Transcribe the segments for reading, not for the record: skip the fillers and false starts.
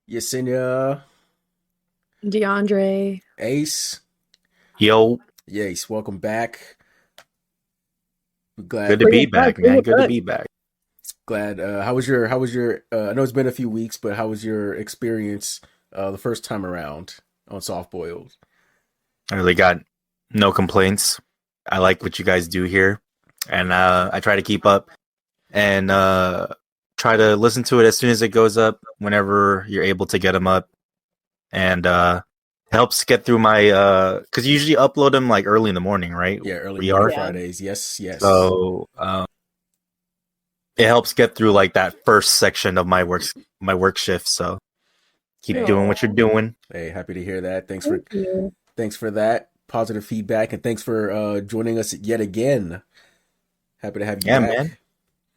Yesenia, DeAndre. Ace, Yo, yes, welcome back. We're good glad, to Bring be it back. back, Bring man. it Good to back. be back. glad. How was your? I know it's been a few weeks, but how was your experience the first time around on Soft Boiled? I really got no complaints. I like what you guys do here, and I try to keep up and try to listen to it as soon as it goes up, whenever you're able to get them up, and helps get through my because you usually upload them like early in the morning, right? Yeah, early We morning are. Yeah. Fridays. Yes, yes. So it helps get through like that first section of my work shift. So keep Hey, doing what you're Oh, doing. hey, happy to hear that. thank you. Thanks for that positive feedback, and thanks for joining us yet again. Happy to have you Yeah, man. back.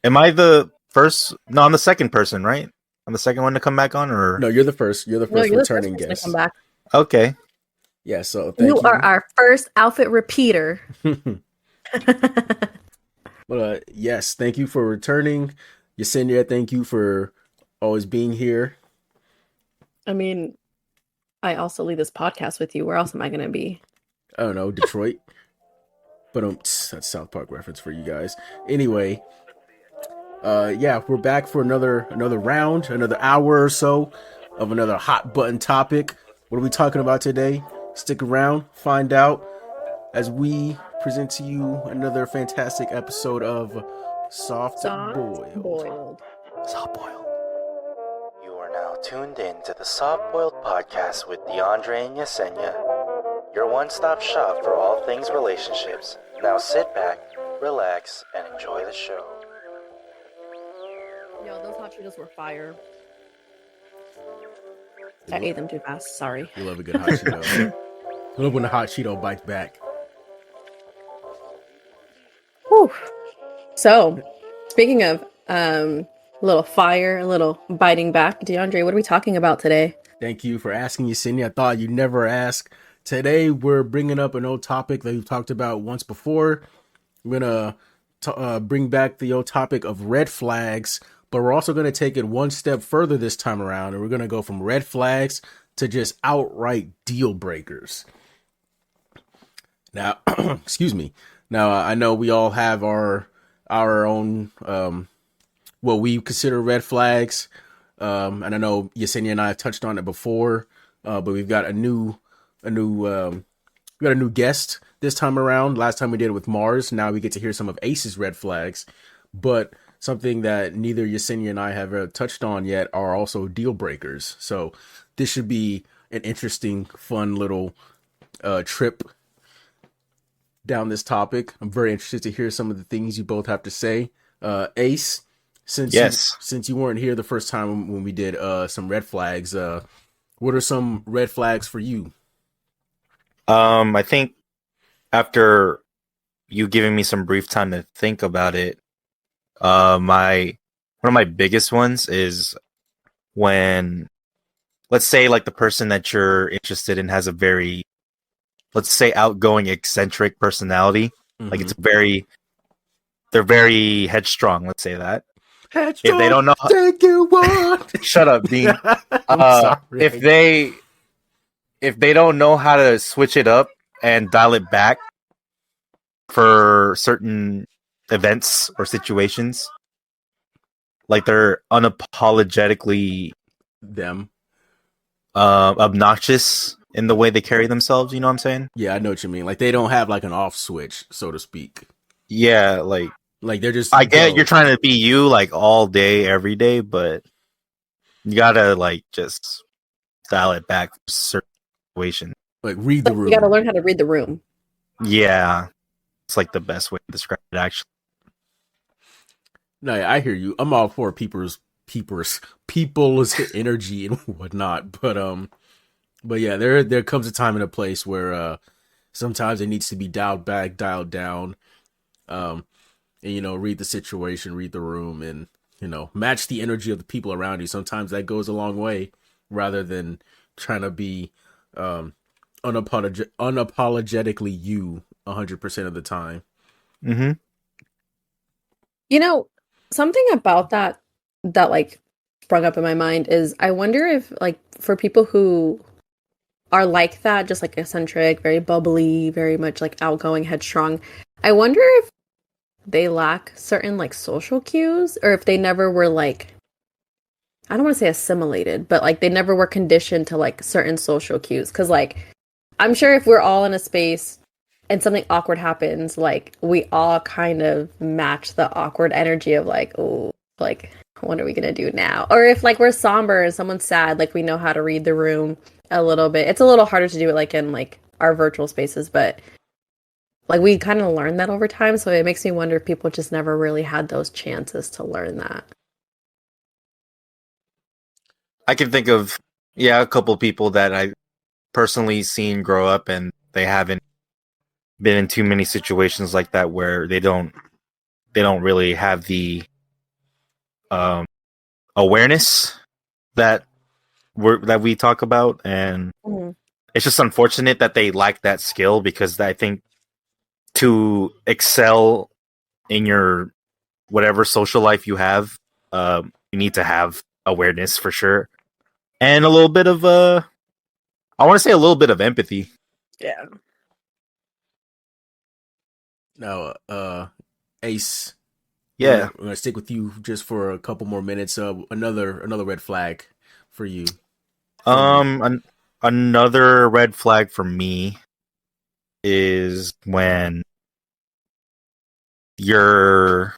Am I the first? No, I'm the second person, right? I'm the second one to come back on, or No, you're the first. You're the No, first you're the first returning person to come guest. back. okay. Yeah, so You thank are you. our first outfit repeater. Yes, thank you for returning. Yesenia, thank you for always being here. I mean, I also lead this podcast with you. Where else am I going to be? I don't know, Detroit. But that's South Park reference for you guys. Anyway, yeah, we're back for another round, another hour or so of another hot button topic. What are we talking about today? Stick around, find out as we present to you another fantastic episode of Soft Soft Boiled. boiled. Soft boiled. You are now tuned in to the Soft Boiled Podcast with DeAndre and Yesenia, your one-stop shop for all things relationships. Now sit back, relax, and enjoy the show. Yo, those hot Cheetos were fire. You I lo- ate them too fast. Sorry. you love a good hot Cheeto. I love when the hot Cheeto bites back. Whew. So, speaking of a little fire, a little biting back, DeAndre, what are we talking about today? Thank you for asking, Yesenia. I thought you'd never ask. Today, we're bringing up an old topic that we've talked about once before. We're going to bring back the old topic of red flags, but we're also going to take it one step further this time around, and we're going to go from red flags to just outright deal breakers. Now, excuse me. Now, I know we all have our own what we consider red flags. And I know Yesenia and I have touched on it before, but we've got we got a new guest this time around. Last time we did it with Mars. Now we get to hear some of Ace's red flags, but something that neither Yesenia and I have touched on yet are also deal breakers. So this should be an interesting, fun little trip down this topic. I'm very interested to hear some of the things you both have to say. Ace, Yes. since you weren't here the first time when we did some red flags, what are some red flags for you? I think after you giving me some brief time to think about it, my one of my biggest ones is when, let's say, like the person that you're interested in has a very, let's say, outgoing, eccentric personality. Like Mm-hmm. they're very headstrong. Let's say that. If they Headstrong, don't know, take you what? shut up, Dean. I'm sorry. If they don't know how to switch it up and dial it back for certain events or situations, like they're unapologetically Them. obnoxious in the way they carry themselves. You know what I'm saying? Yeah, I know what you mean. Like they don't have like an off switch, so to speak. Yeah, like Like they're just I get you're go. trying to be you like all day, every day, but you gotta like just dial it back for certain situations. Like read the You got to room. learn how to read the room. Yeah, it's like the best way to describe it, actually. No, yeah, I hear you. I'm all for people's energy and whatnot, but yeah, there comes a time and a place where sometimes it needs to be dialed back, dialed down, um, and read the situation, read the room, and match the energy of the people around you. Sometimes that goes a long way, rather than trying to be um unapologetically you 100% of the time. Mm-hmm. You know, something about that like sprung up in my mind is I wonder if like for people who are like that, just like eccentric, very bubbly, very much like outgoing, headstrong, I wonder if they lack certain like social cues or if they never were like I don't want to say assimilated, but like they never were conditioned to like certain social cues. Cause like I'm sure if we're all in a space and something awkward happens, like we all kind of match the awkward energy of like, oh, like what are we gonna do now? Or if like we're somber and someone's sad, like we know how to read the room a little bit. It's a little harder to do it like in like our virtual spaces, but like we kind of learn that over time. So it makes me wonder if people just never really had those chances to learn that. I can think of a couple people that I personally seen grow up and they haven't been in too many situations like that where they don't really have the awareness that we talk about, and it's just unfortunate that they lack that skill, because I think to excel in your whatever social life you have, you need to have awareness for sure, and a little bit of I want to say a little bit of empathy. Yeah. Now, Ace. Yeah. We're gonna stick with you just for a couple more minutes. Another red flag for you. Another red flag for me is when your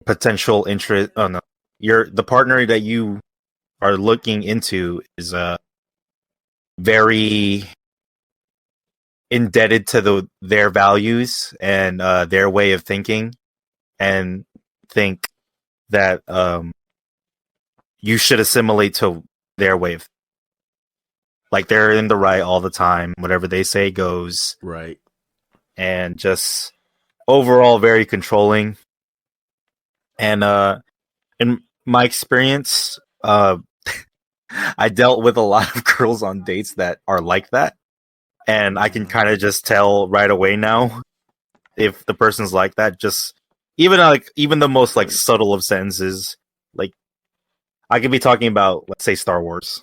potential interest, the partner that you are looking into is very indebted to their values and their way of thinking, and think that you should assimilate to their way of, like, they're in the right all the time, whatever they say goes, right? And just overall very controlling. And in my experience, I dealt with a lot of girls on dates that are like that, and I can kind of just tell right away now if the person's like that. Just even the most like subtle of sentences, like I could be talking about, let's say, Star Wars.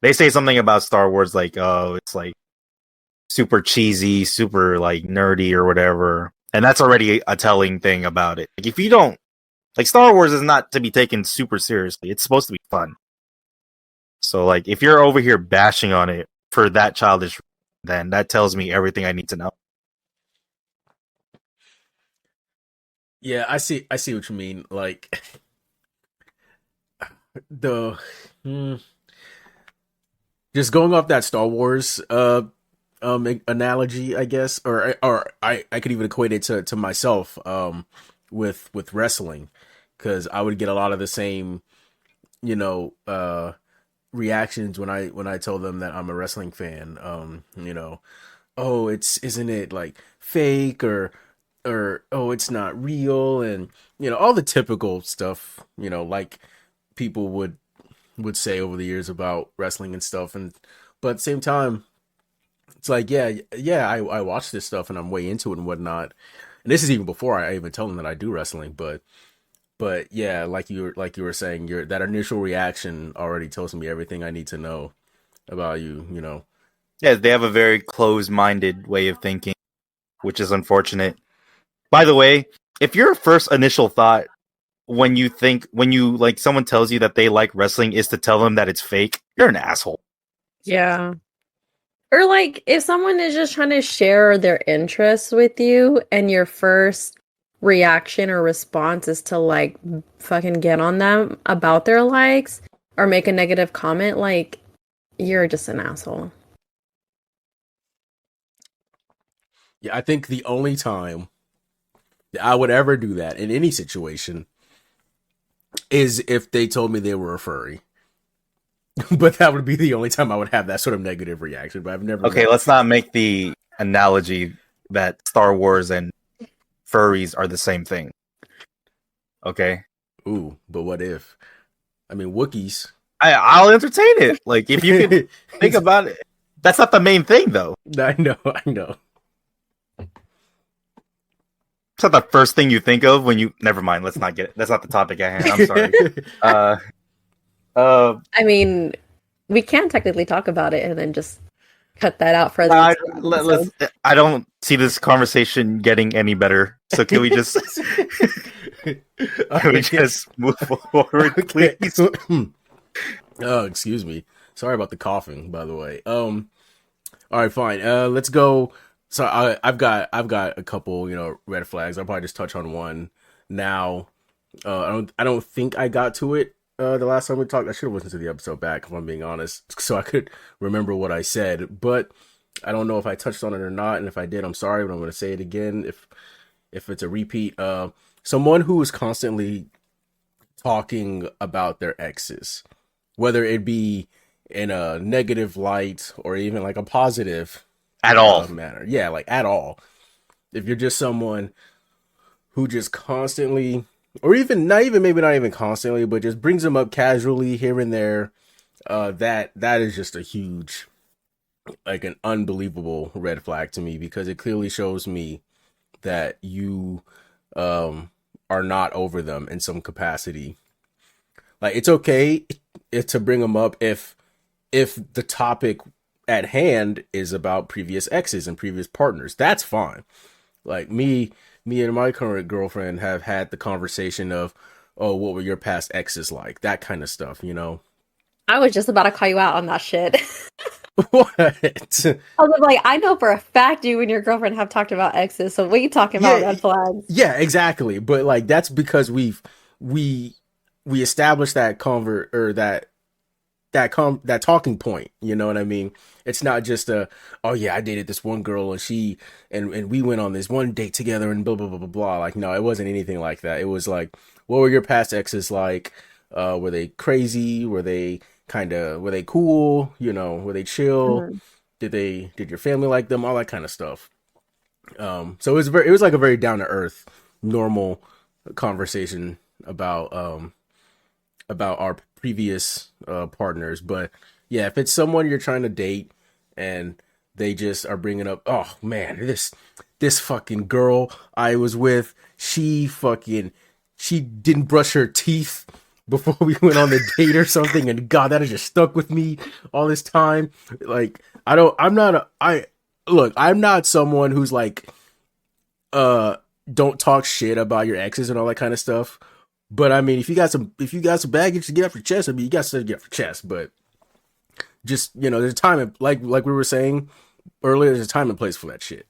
They say something about Star Wars like, oh, it's like super cheesy, super like nerdy or whatever, and that's already a telling thing about it. Like, if you don't like, Star Wars is not to be taken super seriously. It's supposed to be fun. So, like, if you're over here bashing on it for that childish, then that tells me everything I need to know. Yeah, I see what you mean. Like the just going off that Star Wars analogy, I guess, or I could even equate it to myself with wrestling, because I would get a lot of the same, you know, reactions when I tell them that I'm a wrestling fan. You know, oh, isn't it like fake, or oh, it's not real, and you know, all the typical stuff, you know, like people would say over the years about wrestling and stuff. And but at the same time, it's like, yeah, I watch this stuff and I'm way into it and whatnot. And this is even before I even tell them that I do wrestling. But yeah, like you were saying, your that initial reaction already tells me everything I need to know about you. You know. Yeah, they have a very closed-minded way of thinking, which is unfortunate. By the way, if your first initial thought when you like someone tells you that they like wrestling is to tell them that it's fake, you're an asshole. Yeah. Or like if someone is just trying to share their interests with you and your first reaction or response is to like fucking get on them about their likes or make a negative comment, like you're just an asshole. Yeah, I think the only time that I would ever do that in any situation is if they told me they were a furry. But that would be the only time I would have that sort of negative reaction. But I've never. Okay, let's not make the analogy that Star Wars and furries are the same thing. Okay. Ooh, but what if? I mean, Wookiees. I'll entertain it. Like, if you could think about it, that's not the main thing, though. I know. It's not the first thing you think of when you. Never mind. Let's not get it. That's not the topic at hand. I'm sorry. I mean, we can technically talk about it and then just cut that out for the I, next episode. I don't see this conversation getting any better. So can we just move forward, please? Oh, excuse me. Sorry about the coughing, by the way. All right, fine. Let's go. So I've got a couple, red flags. I'll probably just touch on one now. I don't think I got to it the last time we talked. I should have listened to the episode back, if I'm being honest, so I could remember what I said. But I don't know if I touched on it or not, and if I did, I'm sorry, but I'm going to say it again if it's a repeat. Someone who is constantly talking about their exes, whether it be in a negative light or even like a positive At all. manner. Yeah, like at all. If you're just someone who just constantly, or even not even constantly, but just brings them up casually here and there, that is just a huge, like an unbelievable red flag to me, because it clearly shows me that you are not over them in some capacity. Like, it's okay to bring them up if the topic at hand is about previous exes and previous partners. That's fine. Like me and my current girlfriend have had the conversation of, oh, what were your past exes like? That kind of stuff, I was just about to call you out on that shit. What? I was like, I know for a fact you and your girlfriend have talked about exes, so what are you talking about, red flags? Yeah, exactly. But like, that's because we established that that talking point, you know what I mean? It's not just oh yeah, I dated this one girl and we went on this one date together and blah blah blah blah blah. Like, no, it wasn't anything like that. It was like, what were your past exes like? Were they crazy? Were they cool? Were they chill? Mm-hmm. Did your family like them? All that kind of stuff. So it was like a very down to earth, normal conversation about our previous partners. But yeah, if it's someone you're trying to date and they just are bringing up, oh man, this fucking girl I was with, she didn't brush her teeth before we went on the date or something, and God, that has just stuck with me all this time. Like, I'm not someone who's like, don't talk shit about your exes and all that kind of stuff. But I mean, if you got some baggage to get off your chest, I mean, you got to get off your chest. But just, there's a time, like we were saying earlier, there's a time and place for that shit.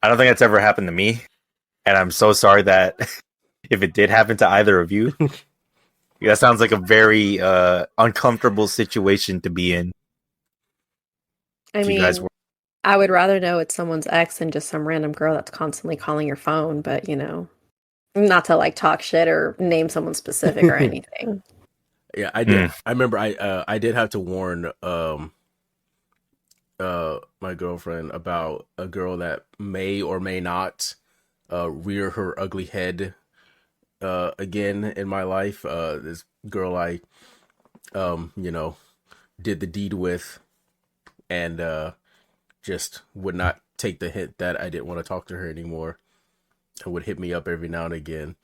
I don't think that's ever happened to me, and I'm so sorry that if it did happen to either of you, that sounds like a very uncomfortable situation to be in. I mean, I would rather know it's someone's ex than just some random girl that's constantly calling your phone, but not to like talk shit or name someone specific or anything. Yeah, I did. I remember I did have to warn my girlfriend about a girl that may or may not rear her ugly head again in my life. This girl I did the deed with, and just would not take the hint that I didn't want to talk to her anymore. And would hit me up every now and again.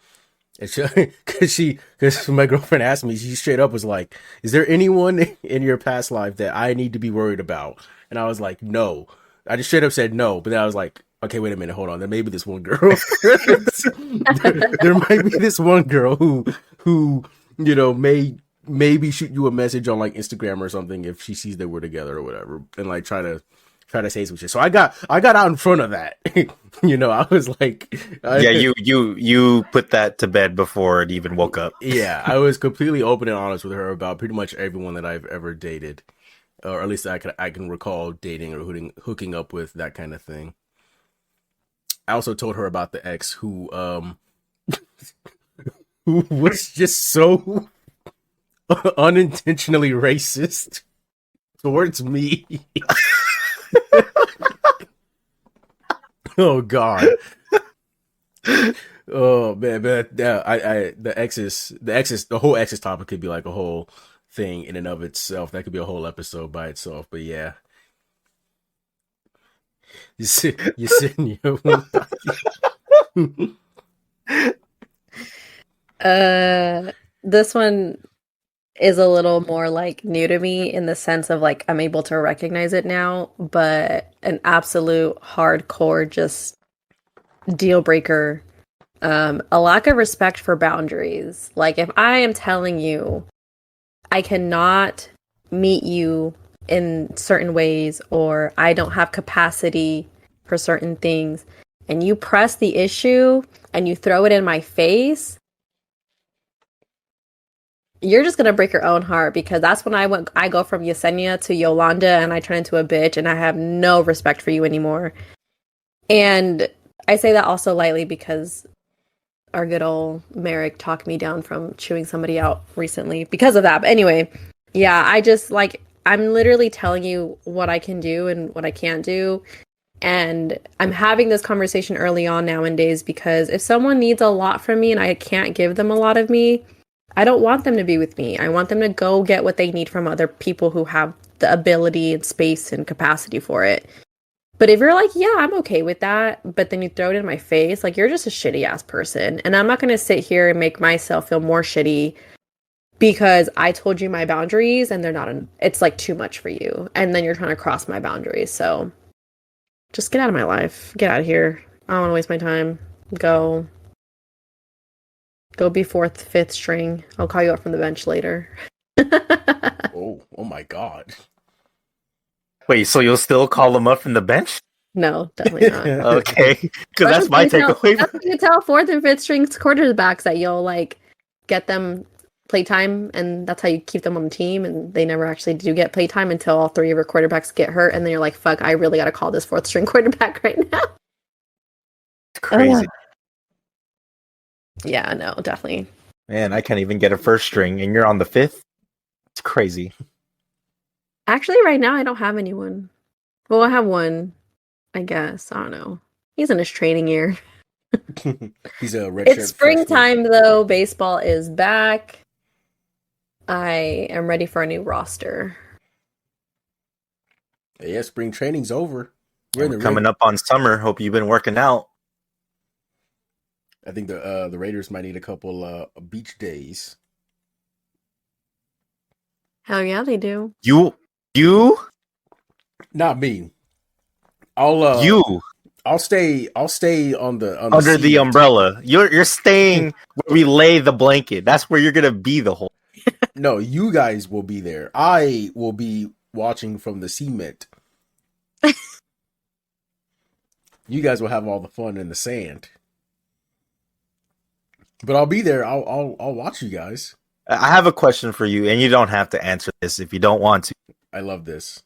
And because my girlfriend asked me, she straight up was like, is there anyone in your past life that I need to be worried about? And I was like, no. I just straight up said no. But then I was like, okay, wait a minute, hold on. There may be this one girl. there might be this one girl who maybe shoot you a message on like Instagram or something if she sees that we're together or whatever, and like try to say some shit. So I got out in front of that. I was like, you put that to bed before it even woke up. Yeah, I was completely open and honest with her about pretty much everyone that I've ever dated, or at least I can recall dating or hooking up with, that kind of thing. I also told her about the ex who was just so unintentionally racist towards me. Oh God. Oh man, but the whole exes topic could be like a whole thing in and of itself. That could be a whole episode by itself. But yeah, Yesenia won't This one is a little more like new to me in the sense of like I'm able to recognize it now, but an absolute hardcore just deal breaker. A lack of respect for boundaries. Like if I am telling you I cannot meet you in certain ways or I don't have capacity for certain things and you press the issue and you throw it in my face, you're just gonna break your own heart because that's when I go from Yesenia to Yolanda and I turn into a bitch and I have no respect for you anymore. And I say that also lightly because our good old Merrick talked me down from chewing somebody out recently because of that. But anyway, yeah, I just like I'm literally telling you what I can do and what I can't do. And I'm having this conversation early on nowadays because if someone needs a lot from me and I can't give them a lot of me, I don't want them to be with me. I want them to go get what they need from other people who have the ability and space and capacity for it. But if you're like, yeah, I'm okay with that, but then you throw it in my face, like you're just a shitty ass person. And I'm not going to sit here and make myself feel more shitty because I told you my boundaries and they're not, it's like too much for you. And then you're trying to cross my boundaries. So just get out of my life. Get out of here. I don't want to waste my time. Go be fourth, fifth string. I'll call you up from the bench later. Oh my God. Wait, so you'll still call them up from the bench? No, definitely not. Okay, because that's my takeaway. That's what you tell fourth and fifth string quarterbacks that you'll like get them playtime, and that's how you keep them on the team. And they never actually do get playtime until all three of your quarterbacks get hurt, and then you're like, "Fuck, I really got to call this fourth string quarterback right now." It's crazy. Yeah, no, definitely. Man, I can't even get a first string, and you're on the fifth. It's crazy. Actually, right now I don't have anyone. Well, I have one, I guess. I don't know. He's in his training year. He's a redshirt. It's springtime though. Baseball is back. I am ready for a new roster. Yeah, spring training's over. We're coming up on summer. Hope you've been working out. I think the Raiders might need a couple beach days. Hell yeah, they do. You? Not me. I'll stay on the under the umbrella. You're staying where we lay the blanket. That's where you're gonna be the whole. No, you guys will be there. I will be watching from the cement. You guys will have all the fun in the sand. But I'll be there. I'll watch you guys. I have a question for you, and you don't have to answer this if you don't want to. I love this.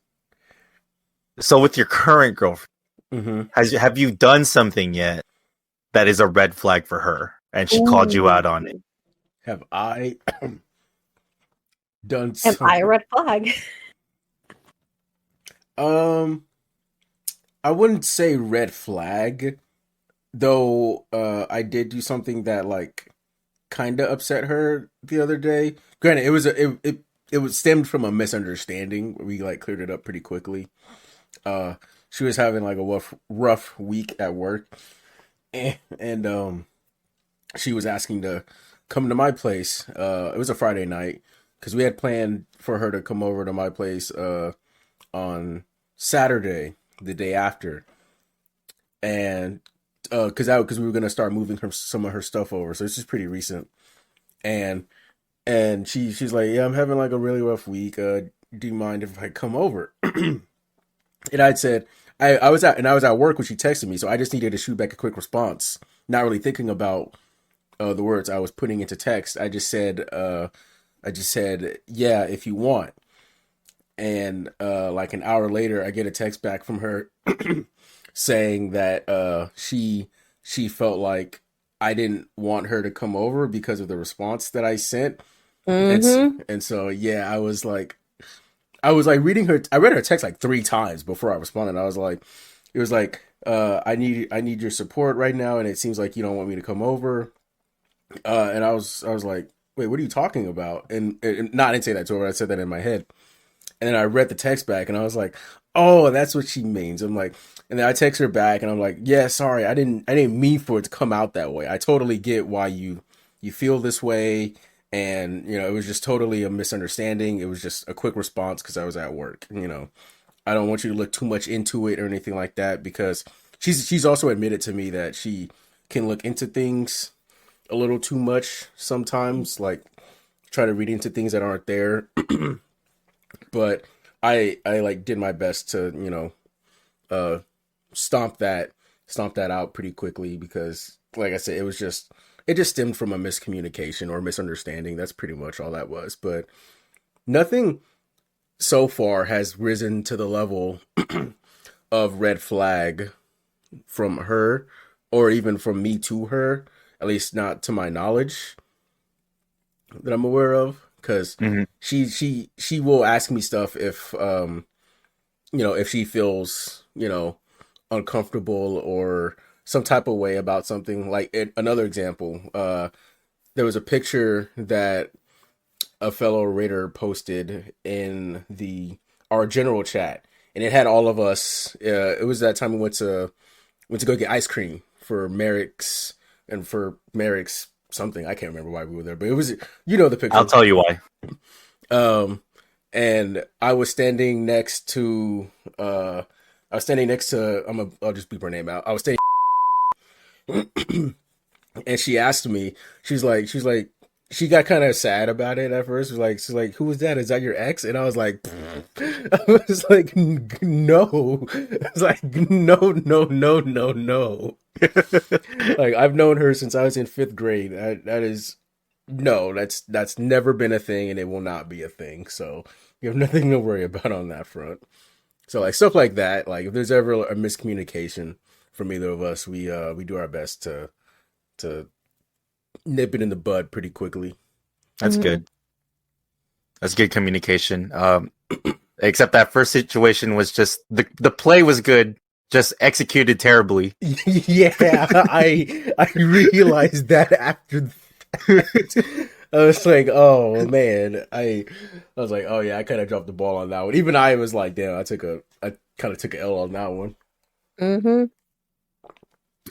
So, with your current girlfriend, have you done something yet that is a red flag for her, and she called you out on it? Have I done something? Am I a red flag? I wouldn't say red flag, though. I did do something that like kind of upset her the other day. Granted, it was stemmed from a misunderstanding. We like cleared it up pretty quickly. She was having like a rough week at work, and she was asking to come to my place. It was a Friday night because we had planned for her to come over to my place on Saturday, the day after, and because we were gonna start moving some of her stuff over. So this is pretty recent, and she's like, yeah, I'm having like a really rough week. Do you mind if I come over? And I'd said I was at work when she texted me, so I just needed to shoot back a quick response, not really thinking about the words I was putting into text. I just said yeah, if you want. And like an hour later, I get a text back from her saying that she felt like I didn't want her to come over because of the response that I sent. And so yeah, I was like reading her. I read her text like 3 times before I responded. It was like, I need your support right now, and it seems like you don't want me to come over. And I was like, wait, what are you talking about? And no, I didn't say that to her. I said that in my head. And then I read the text back and I was like, oh, that's what she means. I'm like, and then I text her back and I'm like, yeah, sorry, I didn't mean for it to come out that way. I totally get why you feel this way. And, it was just totally a misunderstanding. It was just a quick response because I was at work. I don't want you to look too much into it or anything like that, because she's also admitted to me that she can look into things a little too much sometimes, like try to read into things that aren't there. But I like did my best to uh stomp that out pretty quickly, because like I said, it just stemmed from a miscommunication or misunderstanding. That's pretty much all that was. But nothing so far has risen to the level of red flag from her, or even from me to her, at least not to my knowledge that I'm aware of. Because Mhm. she will ask me stuff if if she feels uncomfortable or some type of way about something. Like another example, there was a picture that a fellow raider posted in our general chat, and it had all of us. It was that time we went to go get ice cream for Merrick's, and for Merrick's something. I can't remember why we were there, but it was, the I'll picture. tell you why. Um, and I was standing next to I'll just beep her name out. I was standing and she asked me, she's like, she got kind of sad about it at first. She's like, who was that? Is that your ex? And I was like, I was like, no. I was like, no, no, no, no, no. Like, I've known her since I was in fifth grade. That is, no, that's never been a thing, and it will not be a thing. So you have nothing to worry about on that front. So like stuff like that, like if there's ever a miscommunication from either of us, we do our best to nip it in the bud pretty quickly. That's Mhm. good. That's good communication. Except that first situation was just the play was good, just executed terribly. Yeah, I realized that after that. I was like, oh man, I was like, oh yeah, I kind of dropped the ball on that one. Even I was like, damn, I kind of took an L on that one. Mhm.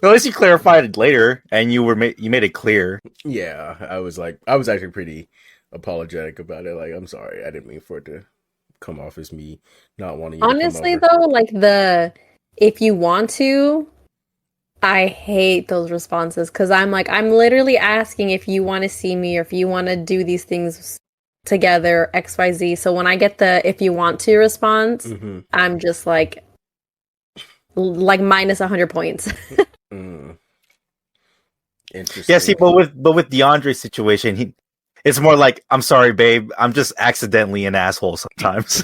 At least you clarified it later, and you made it clear. Yeah, I was actually pretty apologetic about it. Like, I'm sorry, I didn't mean for it to come off as me not wanting you to come Honestly, over. though, like if you want to, I hate those responses because I'm like, I'm literally asking if you want to see me or if you want to do these things together, XYZ. So when I get the if you want to response, Mm-hmm. I'm just like minus 100 points. Mm, Yeah, see, interesting. but with DeAndre's situation, it's more like, I'm sorry, babe, I'm just accidentally an asshole sometimes.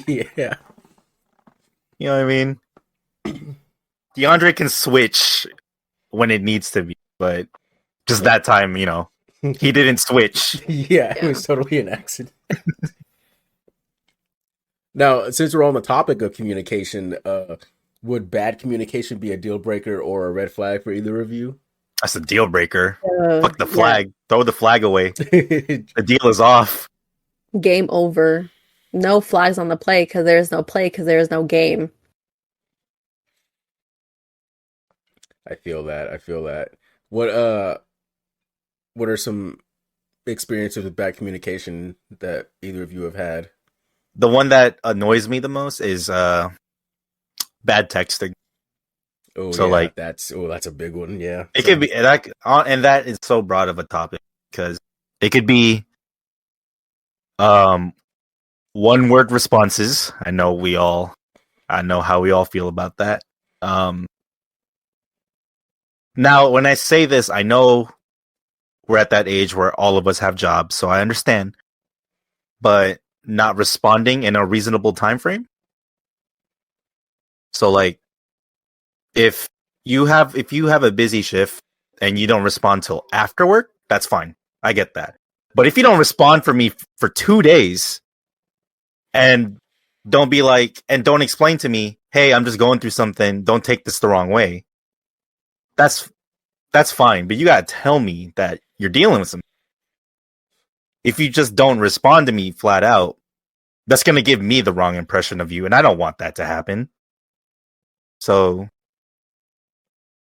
Yeah. You know what I mean? DeAndre can switch when it needs to be, but just that time, he didn't switch. Yeah, it Yeah. was totally an accident. Now, since we're on the topic of communication, would bad communication be a deal breaker or a red flag for either of you? That's a deal breaker. Fuck the Yeah. flag. Throw the flag away. The deal is off. Game over. No flags on the play because there is no play because there is no game. I feel that. I feel that. What are some experiences with bad communication that either of you have had? The one that annoys me the most is bad texting. Oh So yeah, like that's a big one. Yeah. it could be that, and that is so broad of a topic because it could be um one word responses. I know how we all feel about that. Um Now when I say this, I know we're at that age where all of us have jobs, so I understand, but not responding in a reasonable time frame. So like if if you have a busy shift and you don't respond till after work, that's fine. I get that. But if you don't respond for me for 2 days and don't explain to me, "Hey, I'm just going through something. Don't take this the wrong way." That's that's fine, but you got to tell me that you're dealing with something. If you just don't respond to me flat out, that's going to give me the wrong impression of you, and I don't want that to happen. So,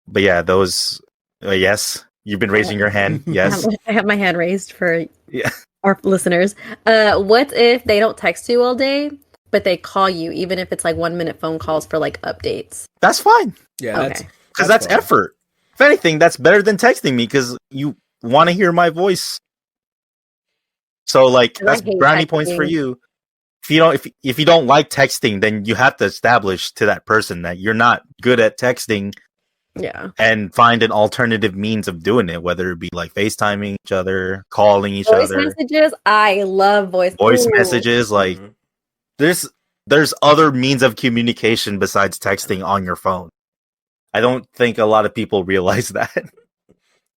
but yeah, those. Yes, you've been raising your hand. Yes. I have my hand raised for Yeah. our listeners. What if they don't text you all day, but they call you, even if it's like 1-minute phone calls for like updates? That's fine. Yeah, Okay. Because that's fine. effort. If anything, that's better than texting me because you want to hear my voice. So like 'Cause I that's hate brownie points for texting. you. If you don't like texting, then you have to establish to that person that you're not good at texting Yeah. and find an alternative means of doing it, whether it be like FaceTiming each other, calling each Voice other, messages. I love voice Ooh. messages. Like Mhm. there's other means of communication besides texting on your phone. I don't think a lot of people realize that.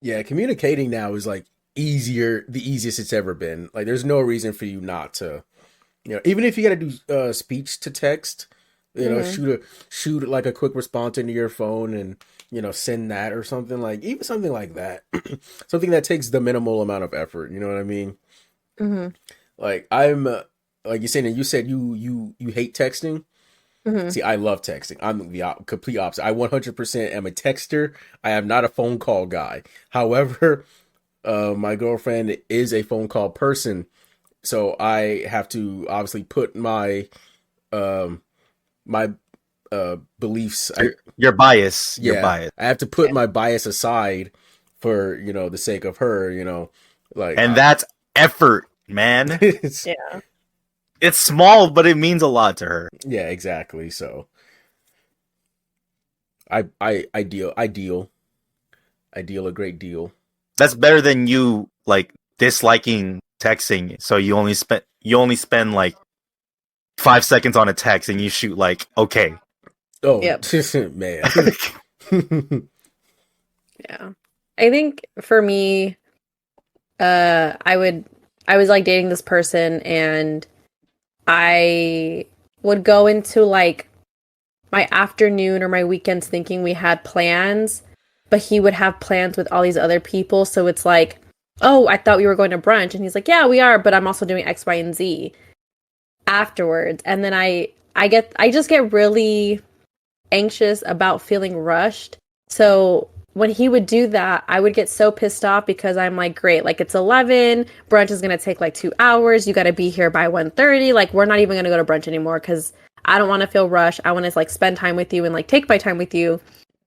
Yeah, communicating now is like the easiest it's ever been. Like, there's no reason for you not to, even if you got to do speech to text, Mhm. shoot like a quick response into your phone and send that or something, like even something like that, something that takes the minimal amount of effort. You know what I mean? Mhm. Like I'm like you said you hate texting. Mhm. See, I love texting. I'm the complete opposite. I 100% am a texter. I am not a phone call guy. However, my girlfriend is a phone call person, so I have to obviously put um, my beliefs. Your bias. Your Yeah, bias. I have to put my bias aside for the sake of her. Like And that's effort, man. Yeah. It's small, but it means a lot to her. yeah, exactly. So I deal a great deal. That's better than you like disliking texting. So you only spend like 5 seconds on a text and you shoot like okay. Oh Yep. man. Yeah. I think for me, I was like dating this person and I would go into like my afternoon or my weekends thinking we had plans, but he would have plans with all these other people. So it's like, oh, I thought we were going to brunch. And he's like, yeah, we are, but I'm also doing X, Y, and Z afterwards. And then I just get really anxious about feeling rushed. So when he would do that, I would get so pissed off because I'm like, great, like it's 11, brunch is going to take like 2 hours. You got to be here by 1:30. Like we're not even going to go to brunch anymore cuz I don't want to feel rushed. I want to like spend time with you and like take my time with you.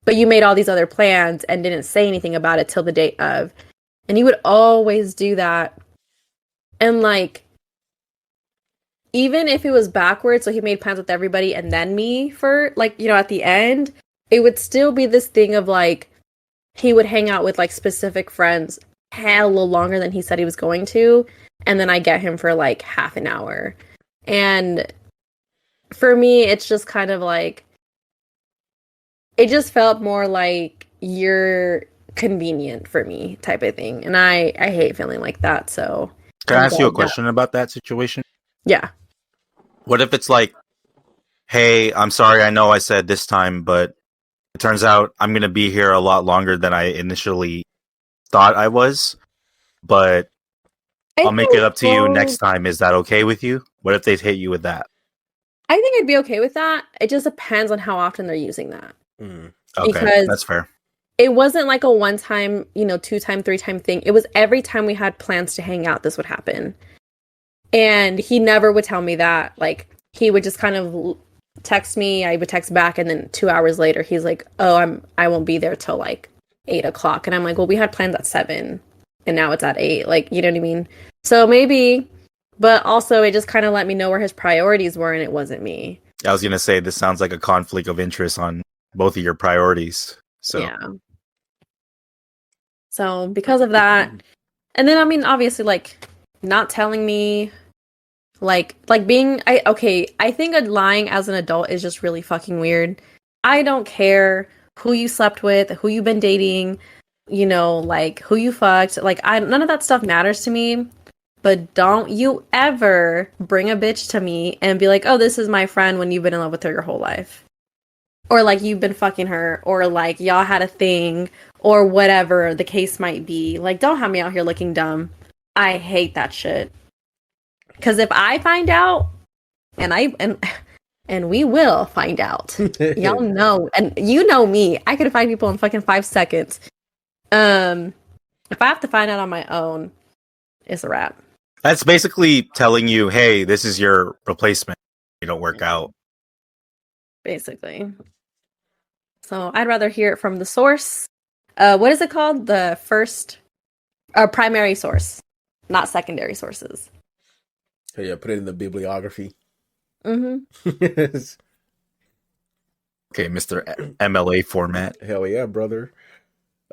But you made all these other plans and didn't say anything about it till the day of. And he would always do that. And like even if it was backwards, so he made plans with everybody and then me for like, at the end, it would still be this thing of like he would hang out with like specific friends hella longer than he said he was going to, and then I get him for like half an hour. And for me, it's just kind of like it just felt more like you're convenient for me type of thing. And I hate feeling like that, so Can I I'm ask you a glad that question about that situation? yeah. What if it's like, hey, I'm sorry, I know I said this time, but it turns out I'm going to be here a lot longer than I initially thought I was, but I I'll think make it up to you well, next time. Is that okay with you? What if they hit you with that? I think I'd be okay with that. It just depends on how often they're using that. Mm. Okay, Because that's fair. it wasn't like a one time, 2-time, 3-time thing. It was every time we had plans to hang out, this would happen. And he never would tell me that. Like, he would just kind of text me, I would text back, and then 2 hours later, he's like, oh, I won't be there till like 8 o'clock. And I'm like, well, we had plans at 7, and now it's at 8. Like, you know what I mean? So maybe, but also it just kind of let me know where his priorities were, and it wasn't me. I was going to say, this sounds like a conflict of interest on both of your priorities. So, Yeah. So because of that, and then I mean, obviously, like not telling me, like being, I think lying as an adult is just really fucking weird. I don't care who you slept with, who you've been dating, like who you fucked. Like none of that stuff matters to me. But don't you ever bring a bitch to me and be like, oh, this is my friend when you've been in love with her your whole life. Or like you've been fucking her, or like y'all had a thing, or whatever the case might be. Like, don't have me out here looking dumb. I hate that shit. Because if I find out, And we will find out. Y'all know, and you know me. I could find people in fucking 5 seconds. If I have to find out on my own, it's a wrap. That's basically telling you, hey, this is your replacement. You don't work out. Basically. So I'd rather hear it from the source. What is it called? The first primary source, not secondary sources. Hey, yeah, put it in the bibliography. Mm-hmm. Okay, Mr. MLA format. Hell yeah, brother.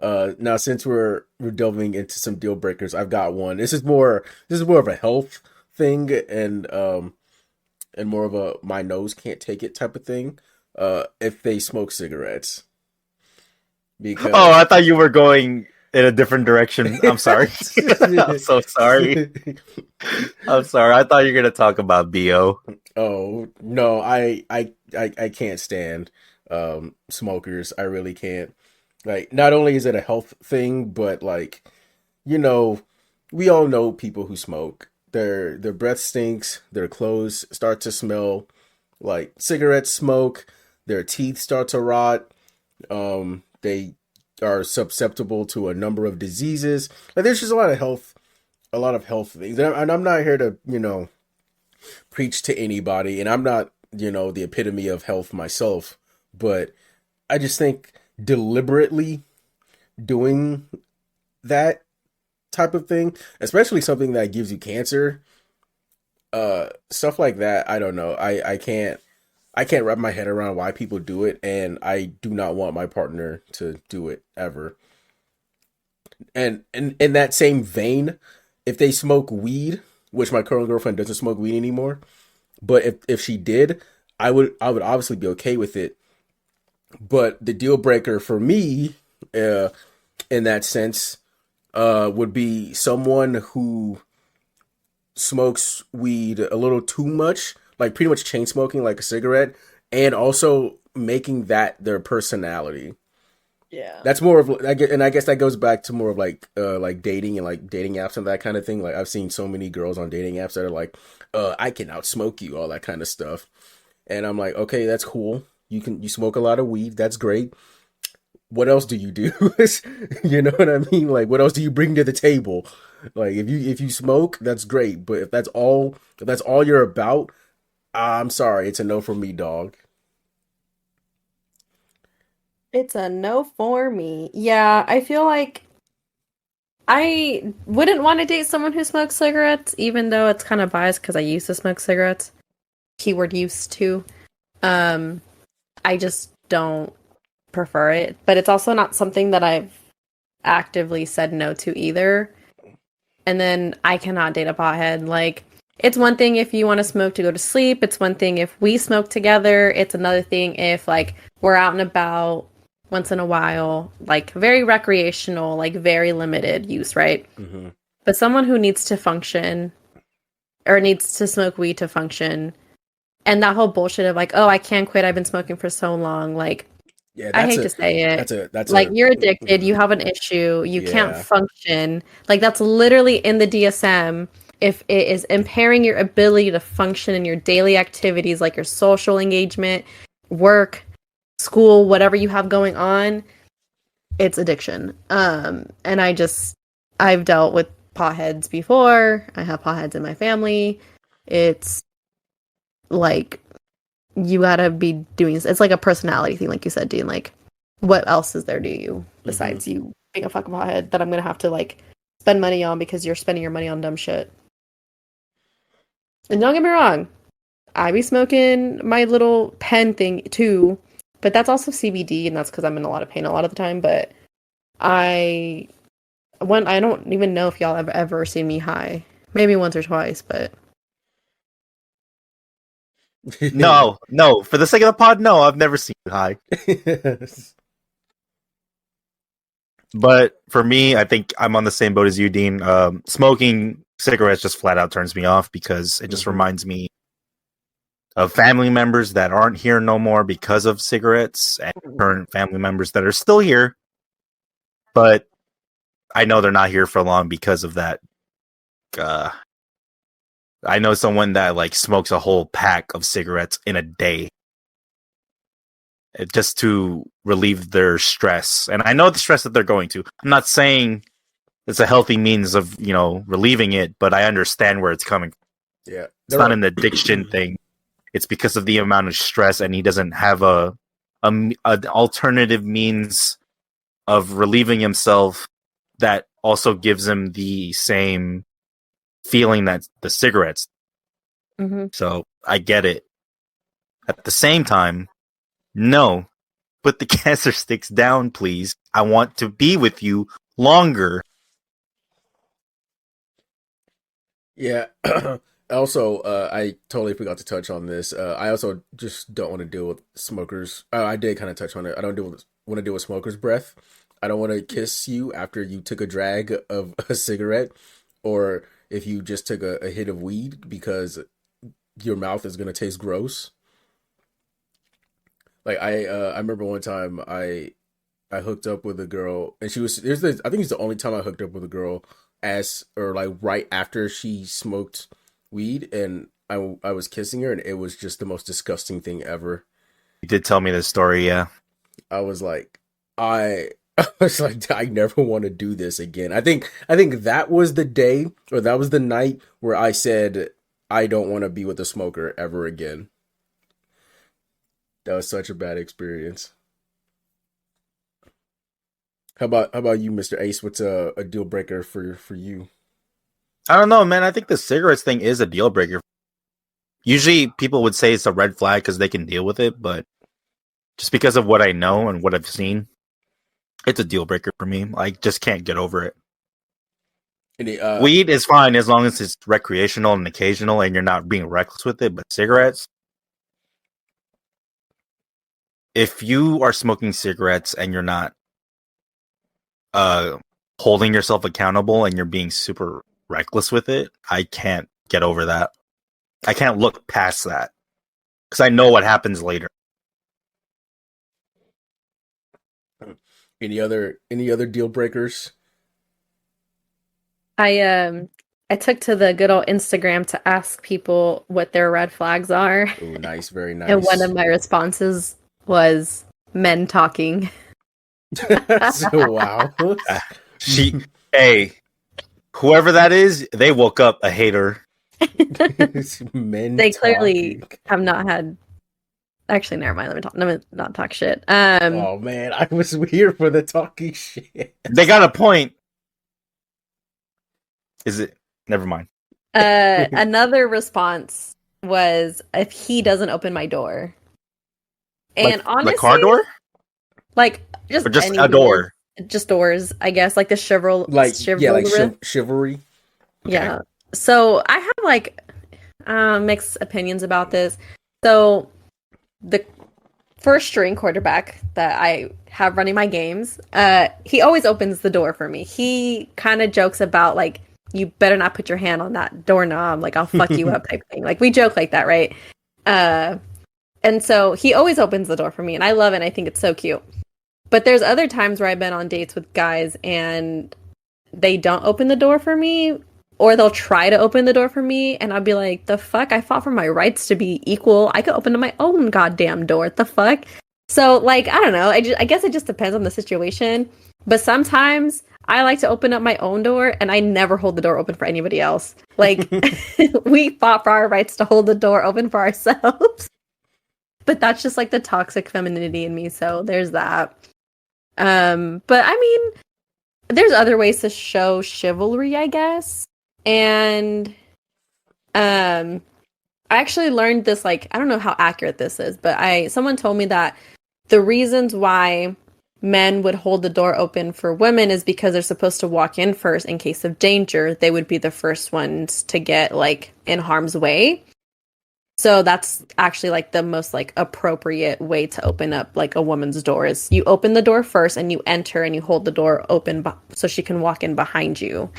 Now since we're delving into some deal breakers, I've got one. This is more of a health thing and more of a my nose can't take it type of thing. If they smoke cigarettes. Because Oh, I thought you were going in a different direction. I'm sorry. I'm so sorry. I'm sorry. I thought you were gonna talk about BO. Oh no, I can't stand smokers. I really can't. Like, not only is it a health thing, but like, we all know people who smoke. Their breath stinks, their clothes start to smell like cigarette smoke, their teeth start to rot, they are susceptible to a number of diseases. Like, there's just a lot of health things. And I'm not here to, preach to anybody, and I'm not, the epitome of health myself, but I just think deliberately doing that type of thing, especially something that gives you cancer, stuff like that, I don't know. I can't wrap my head around why people do it, and I do not want my partner to do it ever. And in that same vein, if they smoke weed, which my current girlfriend doesn't smoke weed anymore, but if she did, I would obviously be okay with it. But the deal breaker for me, in that sense, would be someone who smokes weed a little too much, like pretty much chain smoking like a cigarette, and also making that their personality. Yeah. That's more of, I guess that goes back to more of like dating and like dating apps and that kind of thing. Like, I've seen so many girls on dating apps that are like, I can outsmoke you, all that kind of stuff. And I'm like, okay, that's cool. You smoke a lot of weed. That's great. What else do you do? You know what I mean? Like, what else do you bring to the table? Like, if you smoke, that's great. But if that's all you're about, I'm sorry, it's a no for me, dog. It's a no for me. Yeah, I feel like I wouldn't want to date someone who smokes cigarettes, even though it's kind of biased because I used to smoke cigarettes. Keyword used to. Um, I just don't prefer it, but it's also not something that I've actively said no to either. And then I cannot date a pothead. Like, it's one thing if you want to smoke to go to sleep. It's one thing if we smoke together. It's another thing if, like, we're out and about once in a while, like, very recreational, like, very limited use, right? Mm-hmm. But someone who needs to function or needs to smoke weed to function, and that whole bullshit of, like, oh, I can't quit. I've been smoking for so long. Like, Yeah, I hate to say it. that's Like, a you're addicted, you have an issue, you can't yeah. function. Like, that's literally in the DSM. If it is impairing your ability to function in your daily activities, like your social engagement, work, school, whatever you have going on, it's addiction. And I've dealt with potheads before. I have potheads in my family. It's like, you gotta be doing this. It's like a personality thing, like you said, Dean. Like, what else is there to you besides you being a fucking pothead that I'm gonna have to, like, spend money on because you're spending your money on dumb shit? And don't get me wrong, I be smoking my little pen thing too, but that's also CBD, and that's because I'm in a lot of pain a lot of the time. But I don't even know if y'all have ever seen me high. Maybe once or twice, but No. For the sake of the pod, no, I've never seen you high. But for me, I think I'm on the same boat as you, Dean. Smoking cigarettes just flat out turns me off because it just reminds me of family members that aren't here no more because of cigarettes, and current family members that are still here, but I know they're not here for long because of that I know someone that like smokes a whole pack of cigarettes in a day just to relieve their stress. And I know the stress that they're going to. I'm not saying it's a healthy means of, relieving it, but I understand where it's coming from. Yeah, It's not an addiction thing. It's because of the amount of stress, and he doesn't have an alternative means of relieving himself that also gives him the same feeling that the cigarettes. Mm-hmm. So I get it. At the same time, no, put the cancer sticks down, please. I want to be with you longer. Yeah. Also, I totally forgot to touch on this. I also just don't want to deal with smokers. I did kind of touch on it. I don't want to deal with smokers' breath. I don't want to kiss you after you took a drag of a cigarette, or if you just took a hit of weed, because your mouth is gonna taste gross. Like I remember one time I hooked up with a girl, and she was I think it's the only time I hooked up with a girl like right after she smoked weed, and I was kissing her, and it was just the most disgusting thing ever. You did tell me this story, yeah. I was like, I was like, I never want to do this again. I think that was the day, or that was the night where I said I don't want to be with a smoker ever again. That was such a bad experience. How about you, Mr. Ace? What's a deal breaker for you? I don't know, man. I think the cigarettes thing is a deal breaker. Usually people would say it's a red flag because they can deal with it, but just because of what I know and what I've seen, it's a deal breaker for me. I just can't get over it. Weed is fine as long as it's recreational and occasional and you're not being reckless with it, but cigarettes, if you are smoking cigarettes and you're not holding yourself accountable and you're being super reckless with it, I can't get over that. I can't look past that because I know what happens later. Any other deal breakers? I took to the good old Instagram to ask people what their red flags are. Oh, nice, very nice. And one of my responses was men talking. Wow. Hey, whoever that is, they woke up a hater. Men they clearly talking. have not had. Actually, never mind. Let me not talk shit. Oh man, I was here for the talking shit. They got a point. Is it? Never mind. Another response was if he doesn't open my door. And honestly, the car door, like just a door, just doors, I guess, like the chivalry, chivalry. Okay. Yeah. So I have like mixed opinions about this. So the first string quarterback that I have running my games, he always opens the door for me. He kind of jokes about like, you better not put your hand on that doorknob, like I'll fuck you up type thing. Like we joke like that, right? And so he always opens the door for me, and I love it, and I think it's so cute. But there's other times where I've been on dates with guys and they don't open the door for me, or they'll try to open the door for me, and I'll be like, the fuck? I fought for my rights to be equal. I could open my own goddamn door. What the fuck? So, like, I don't know. I guess it just depends on the situation. But sometimes I like to open up my own door, and I never hold the door open for anybody else. Like, we fought for our rights to hold the door open for ourselves. But that's just like the toxic femininity in me. So there's that. But I mean, there's other ways to show chivalry, I guess. And I actually learned this, like, I don't know how accurate this is, but someone told me that the reasons why men would hold the door open for women is because they're supposed to walk in first in case of danger. They would be the first ones to get like in harm's way. So that's actually like the most like appropriate way to open up like a woman's door is you open the door first and you enter and you hold the door open so she can walk in behind you.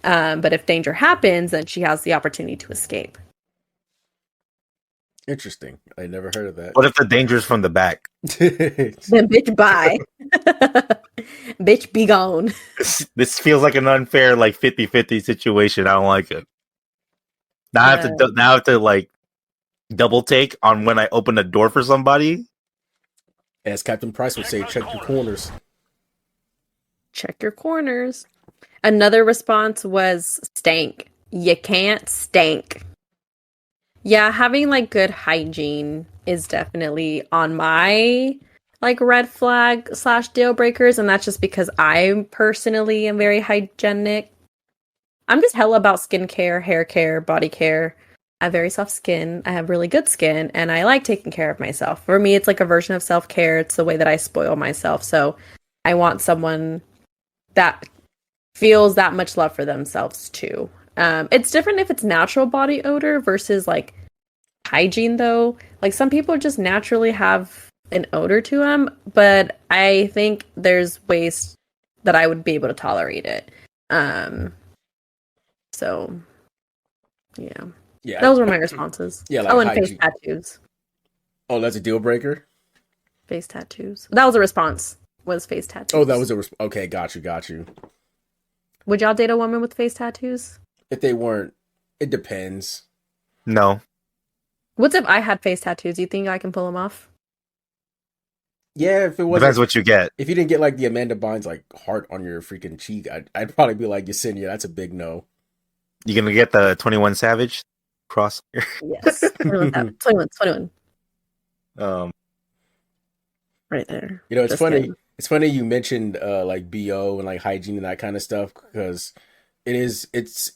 But if danger happens, then she has the opportunity to escape. Interesting. I never heard of that. What if the danger's from the back? Then bitch, bye. Bitch, be gone. This feels like an unfair like 50-50 situation. I don't like it. Now I have to like double take on when I open a door for somebody. As Captain Price would say, check your corners. Check your corners. Another response was stank. You can't stank. Yeah, having like good hygiene is definitely on my like red flag / deal breakers, and that's just because I personally am very hygienic. I'm just hella about skincare, hair care, body care. I have very soft skin. I have really good skin, and I like taking care of myself. For me, it's like a version of self-care. It's the way that I spoil myself. So I want someone that feels that much love for themselves too. It's different if it's natural body odor versus like hygiene though. Like some people just naturally have an odor to them, but I think there's ways that I would be able to tolerate it. So yeah. Yeah, Those were my responses. Yeah, like oh, and hygiene. face tattoos. Oh, that's a deal breaker? Face tattoos. That was a response. Was face tattoos. Oh, that was okay, got you. Would y'all date a woman with face tattoos? If they weren't, it depends. No. What's if I had face tattoos? Do you think I can pull them off? Yeah, if it wasn't, Depends what you get. If you didn't get like the Amanda Bynes like heart on your freaking cheek, I'd probably be like, Yesenia, that's a big no. You gonna get the 21 Savage cross? Yes. 21. Right there. You know, it's Just funny. kidding. It's funny you mentioned like BO and like hygiene and that kind of stuff because it's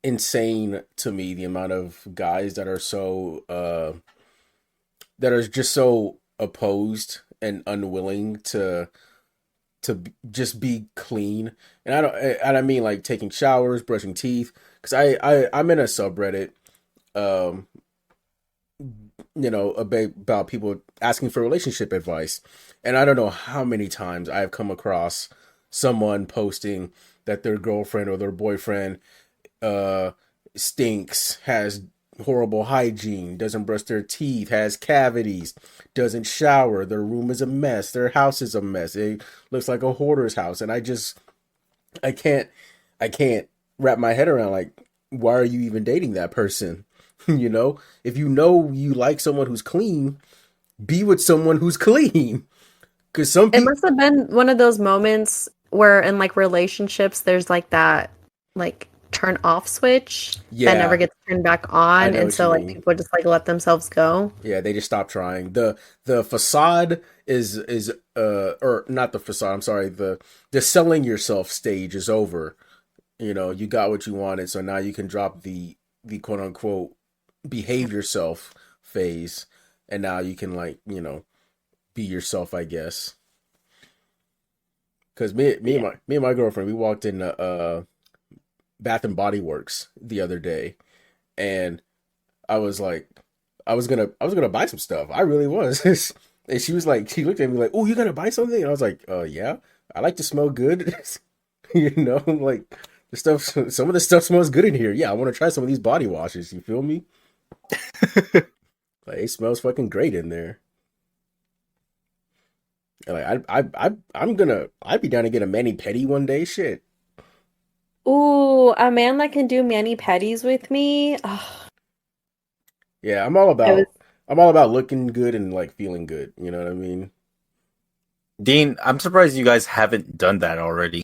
insane to me the amount of guys that are just so opposed and unwilling to just be clean. And I don't mean like taking showers, brushing teeth, because I'm in a subreddit you know, about people asking for relationship advice. And I don't know how many times I've come across someone posting that their girlfriend or their boyfriend stinks, has horrible hygiene, doesn't brush their teeth, has cavities, doesn't shower, their room is a mess, their house is a mess, it looks like a hoarder's house. And I can't wrap my head around like, why are you even dating that person? You know, if you know you like someone who's clean, be with someone who's clean. Because some people, it must have been one of those moments where in like relationships there's like that like turn off switch that never gets turned back on, and so like people just like let themselves go. Yeah, they just stop trying. The facade is or not the facade, I'm sorry, the selling yourself stage is over. You know, you got what you wanted, so now you can drop the quote unquote behave yourself phase, and now you can, like, you know, be yourself, I guess. Because me and my girlfriend, we walked in Bath and Body Works the other day, and I was like, I was gonna buy some stuff. I really was. And she was like, she looked at me like, "Oh, you gonna buy something?" And I was like, yeah, I like to smell good." You know, like, the stuff, some of the stuff smells good in here. Yeah, I want to try some of these body washes. You feel me? Like, it smells fucking great in there. And like, I'd be down to get a mani pedi one day. Shit. Ooh, a man that can do mani pedis with me. Oh, Yeah, I'm all about looking good and like feeling good. You know what I mean? Dean, I'm surprised you guys haven't done that already.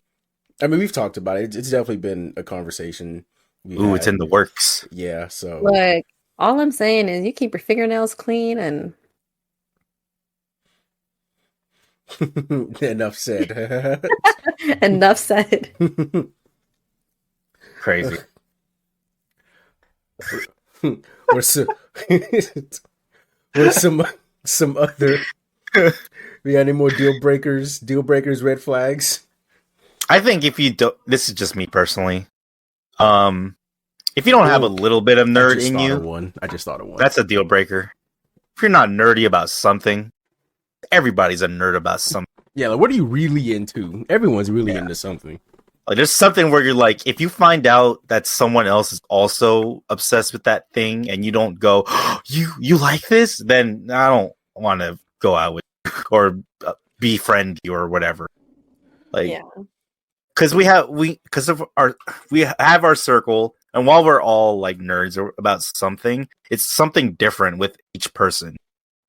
I mean, we've talked about it. It's definitely been a conversation. It's in the works. Yeah, so like, all I'm saying is you keep your fingernails clean and enough said. enough said. Crazy. Or some other. We got any more deal breakers, red flags? I think if you don't, this is just me personally. If you don't have a little bit of nerd in you, I just thought of one. That's a deal breaker. If you're not nerdy about something, everybody's a nerd about something. Yeah, like, what are you really into? Everyone's really into something. Like, there's something where you're like, if you find out that someone else is also obsessed with that thing, and you don't go, oh, you like this, then I don't want to go out with you or befriend you or whatever. Like, because we have our circle, And while we're all like nerds about something, it's something different with each person.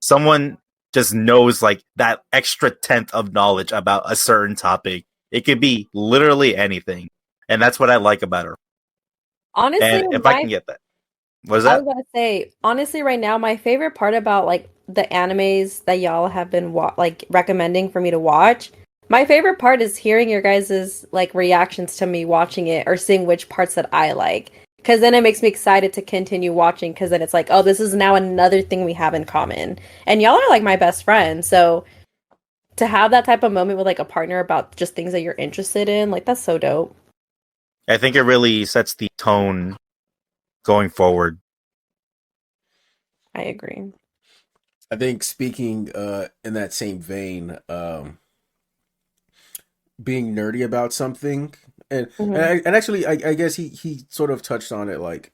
Someone just knows like that extra tenth of knowledge about a certain topic. It could be literally anything. And that's what I like about her. Honestly, And if I my can get that. What is I was that? gonna say, honestly, right now, my favorite part about like the animes that y'all have been like recommending for me to watch, my favorite part is hearing your guys's like reactions to me watching it or seeing which parts that I like. Because then it makes me excited to continue watching. Because then it's like, oh, this is now another thing we have in common. And y'all are like my best friends, so to have that type of moment with like a partner about just things that you're interested in, like that's so dope. I think it really sets the tone going forward. I agree. I think speaking in that same vein, being nerdy about something, Hmm. and actually, I guess he sort of touched on it, like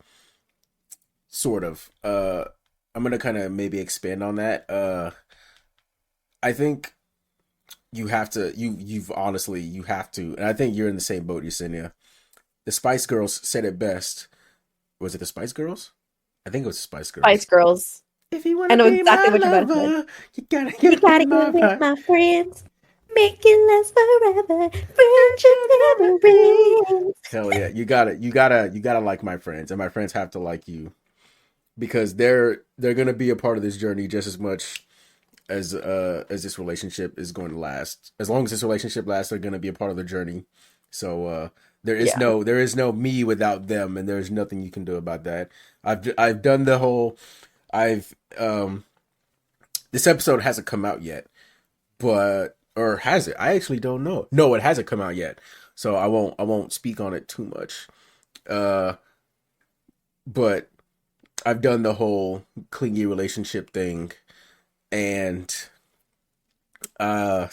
sort of. I'm gonna kind of maybe expand on that. I think you have to you've honestly you have to, and I think you're in the same boat, Yesenia. The Spice Girls said it best. Was it the Spice Girls? I think it was the Spice Spice Girls. Girls. If you I wanna know be exactly my what you're about to say. lover, you gotta You get with gotta my get with vibe. my friends. Make it last forever. Friendship never ends. Hell yeah, you gotta like my friends, and my friends have to like you because they're gonna be a part of this journey just as much as this relationship is going to last. As long as this relationship lasts, they're gonna be a part of the journey. So Yeah. there is no me without them, and there's nothing you can do about that. I've done the whole I've this episode hasn't come out yet, but or has it? I actually don't know. No, it hasn't come out yet, so I won't speak on it too much. Uh, but I've done the whole clingy relationship thing, and uh,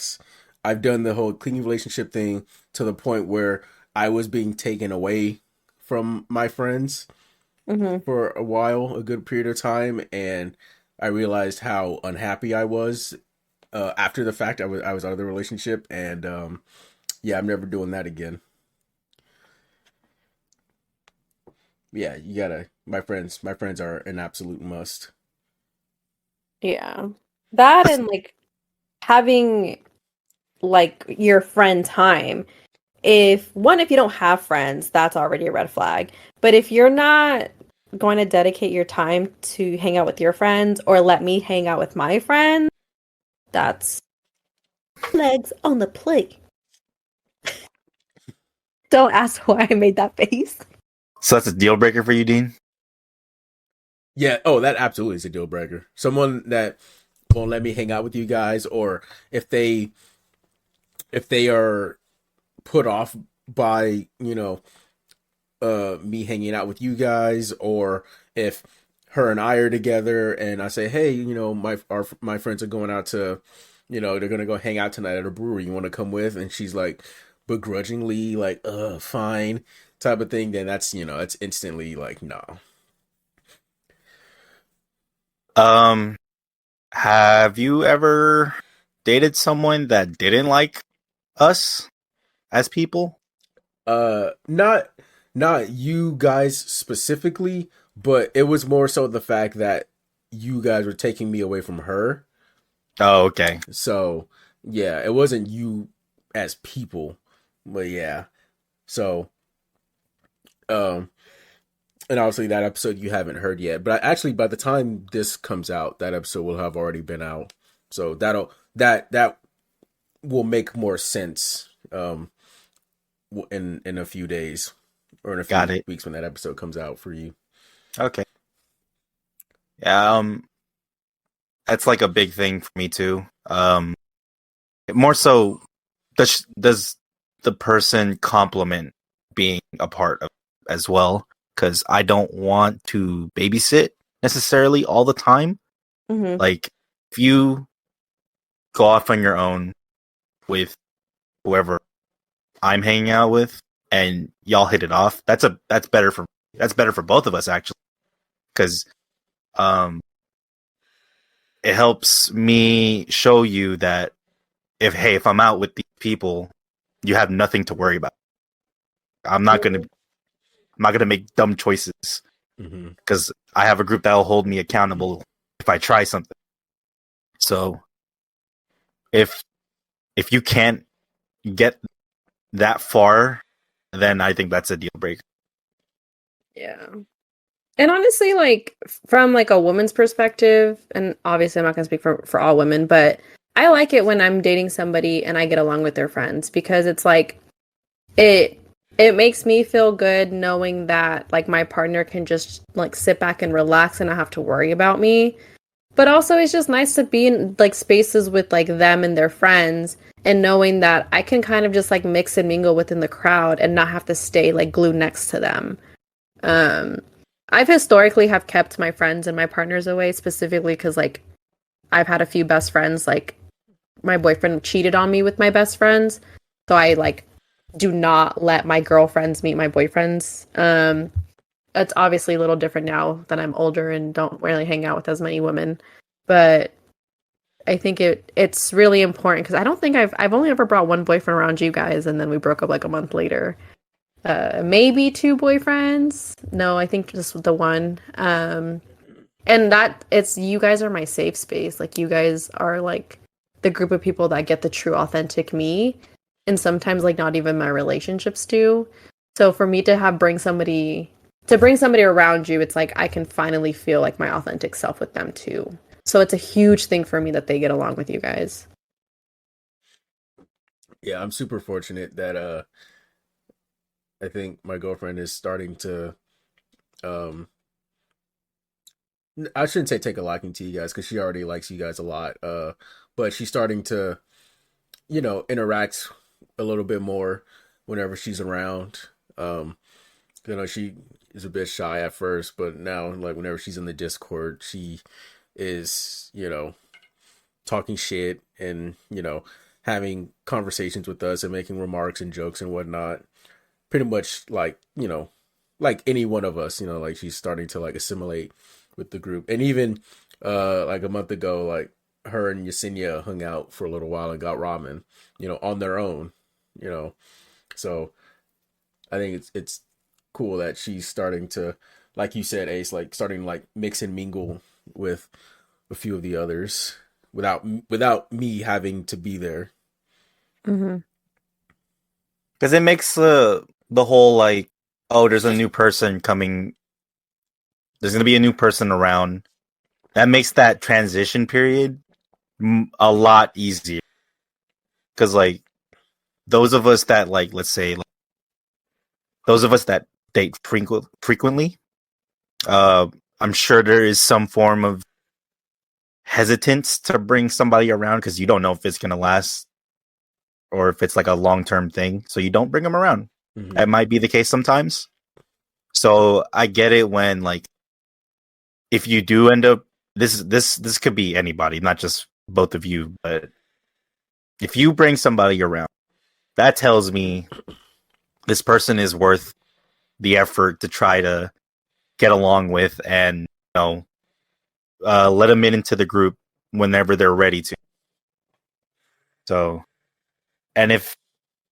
I've done the whole clingy relationship thing to the point where I was being taken away from my friends Hmm. for a while, a good period of time, and I realized how unhappy I was after the fact. I was out of the relationship, and yeah, I'm never doing that again. Yeah, you gotta. My friends are an absolute must. Yeah. That and like having like your friend time. If you don't have friends, that's already a red flag. But if you're not going to dedicate your time to hang out with your friends or let me hang out with my friends, that's legs on the plate. Don't ask why I made that face. So that's a deal breaker for you, Dean? Yeah. Oh, that absolutely is a deal breaker. Someone that won't let me hang out with you guys, or if they if they are put off by me hanging out with you guys, or if her and I are together and I say, hey, my friends are going out to, they're gonna go hang out tonight at a brewery. You want to come with? And she's like, begrudgingly, like, fine, type of thing. Then that's it's instantly like, no. Um, have you ever dated someone that didn't like us as people? Not you guys specifically, but it was more so the fact that you guys were taking me away from her. Oh, okay. So yeah, it wasn't you as people, but yeah. So um, and obviously that episode you haven't heard yet, but actually by the time this comes out, that episode will have already been out. So that will make more sense in a few days or in a Got few it. weeks when that episode comes out for you. Okay. Yeah, that's like a big thing for me too. More so, does the person compliment being a part of as well? Because I don't want to babysit necessarily all the time. Hmm. Like, if you go off on your own with whoever I'm hanging out with, and y'all hit it off, that's better for both of us actually, because um, it helps me show you that if I'm out with these people, you have nothing to worry about. I'm not gonna I'm not gonna make dumb choices because I have a group that will hold me accountable if I try something. So if you can't get that far, then I think that's a deal breaker. Yeah. And honestly, like from like a woman's perspective, and obviously I'm not gonna speak for all women, but I like it when I'm dating somebody and I get along with their friends because it's like it it makes me feel good knowing that like my partner can just like sit back and relax and not have to worry about me. But also it's just nice to be in like spaces with like them and their friends and knowing that I can kind of just like mix and mingle within the crowd and not have to stay like glued next to them. Um, I've historically have kept my friends and my partners away specifically because like I've had a few best friends. Like my boyfriend cheated on me with my best friends, so I like do not let my girlfriends meet my boyfriends. It's obviously a little different now that I'm older and don't really hang out with as many women, but I think it's really important because I don't think I've only ever brought one boyfriend around you guys, and then we broke up like a month later. Maybe two boyfriends. No, I think just the one. And that it's you guys are my safe space. Like you guys are like the group of people that get the true authentic me. And sometimes like not even my relationships do. So for me to bring somebody around you, it's like I can finally feel like my authentic self with them too. So it's a huge thing for me that they get along with you guys. Yeah, I'm super fortunate that I think my girlfriend is starting to um I shouldn't say take a liking to you guys because she already likes you guys a lot. But she's starting to, interact a little bit more whenever she's around. She is a bit shy at first, but now like whenever she's in the Discord, she is, talking shit and, having conversations with us and making remarks and jokes and whatnot. Pretty much like, like any one of us, like she's starting to like assimilate with the group. And even like a month ago, like her and Yesenia hung out for a little while and got ramen, on their own, you know. So I think it's cool that she's starting to, like you said, Ace, like starting to like mix and mingle with a few of the others without me having to be there. Mm-hmm. Because it makes the whole like, oh, there's a new person coming. There's gonna be a new person around. That makes that transition period a lot easier. Because like those of us that like, let's say, like, those of us that date frequently, uh, I'm sure there is some form of hesitance to bring somebody around because you don't know if it's gonna last or if it's like a long term thing. So you don't bring them around. Mm-hmm. That might be the case sometimes. So I get it when like if you do end up this could be anybody, not just both of you, but if you bring somebody around, that tells me this person is worth the effort to try to get along with and let them into the group whenever they're ready to. So, and if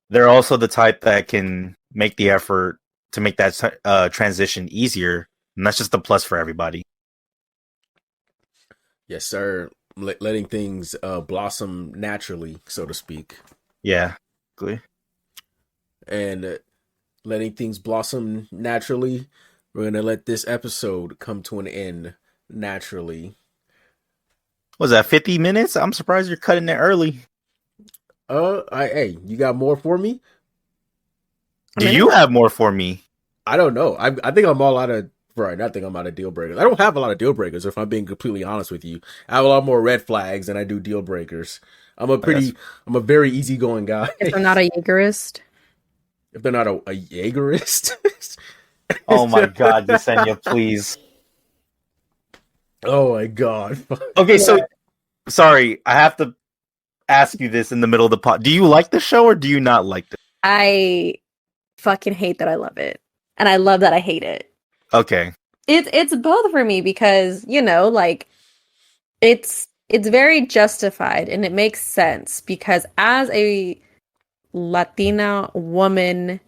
they're also the type that can make the effort to make that transition easier, and that's just a plus for everybody. Yes, sir. Letting things blossom naturally, so to speak. Yeah, exactly. And letting things blossom naturally, we're going to let this episode come to an end naturally. Was that 50 minutes? I'm surprised you're cutting it early. Hey, you got more for me? Do you have more for me? I don't know. I think I'm all out of right. I think I'm out of deal breakers. I don't have a lot of deal breakers. If I'm being completely honest with you, I have a lot more red flags than I do deal breakers. I'm a very easygoing guy. If I'm not a Jaegerist. If they're not a Jaegerist. Oh my God, Yesenia, please. Oh my God. Okay, so sorry, I have to ask you this in the middle of the pod. Do you like the show or do you not like it? I fucking hate that I love it. And I love that I hate it. Okay. It's both for me because, like it's very justified and it makes sense because as a Latina woman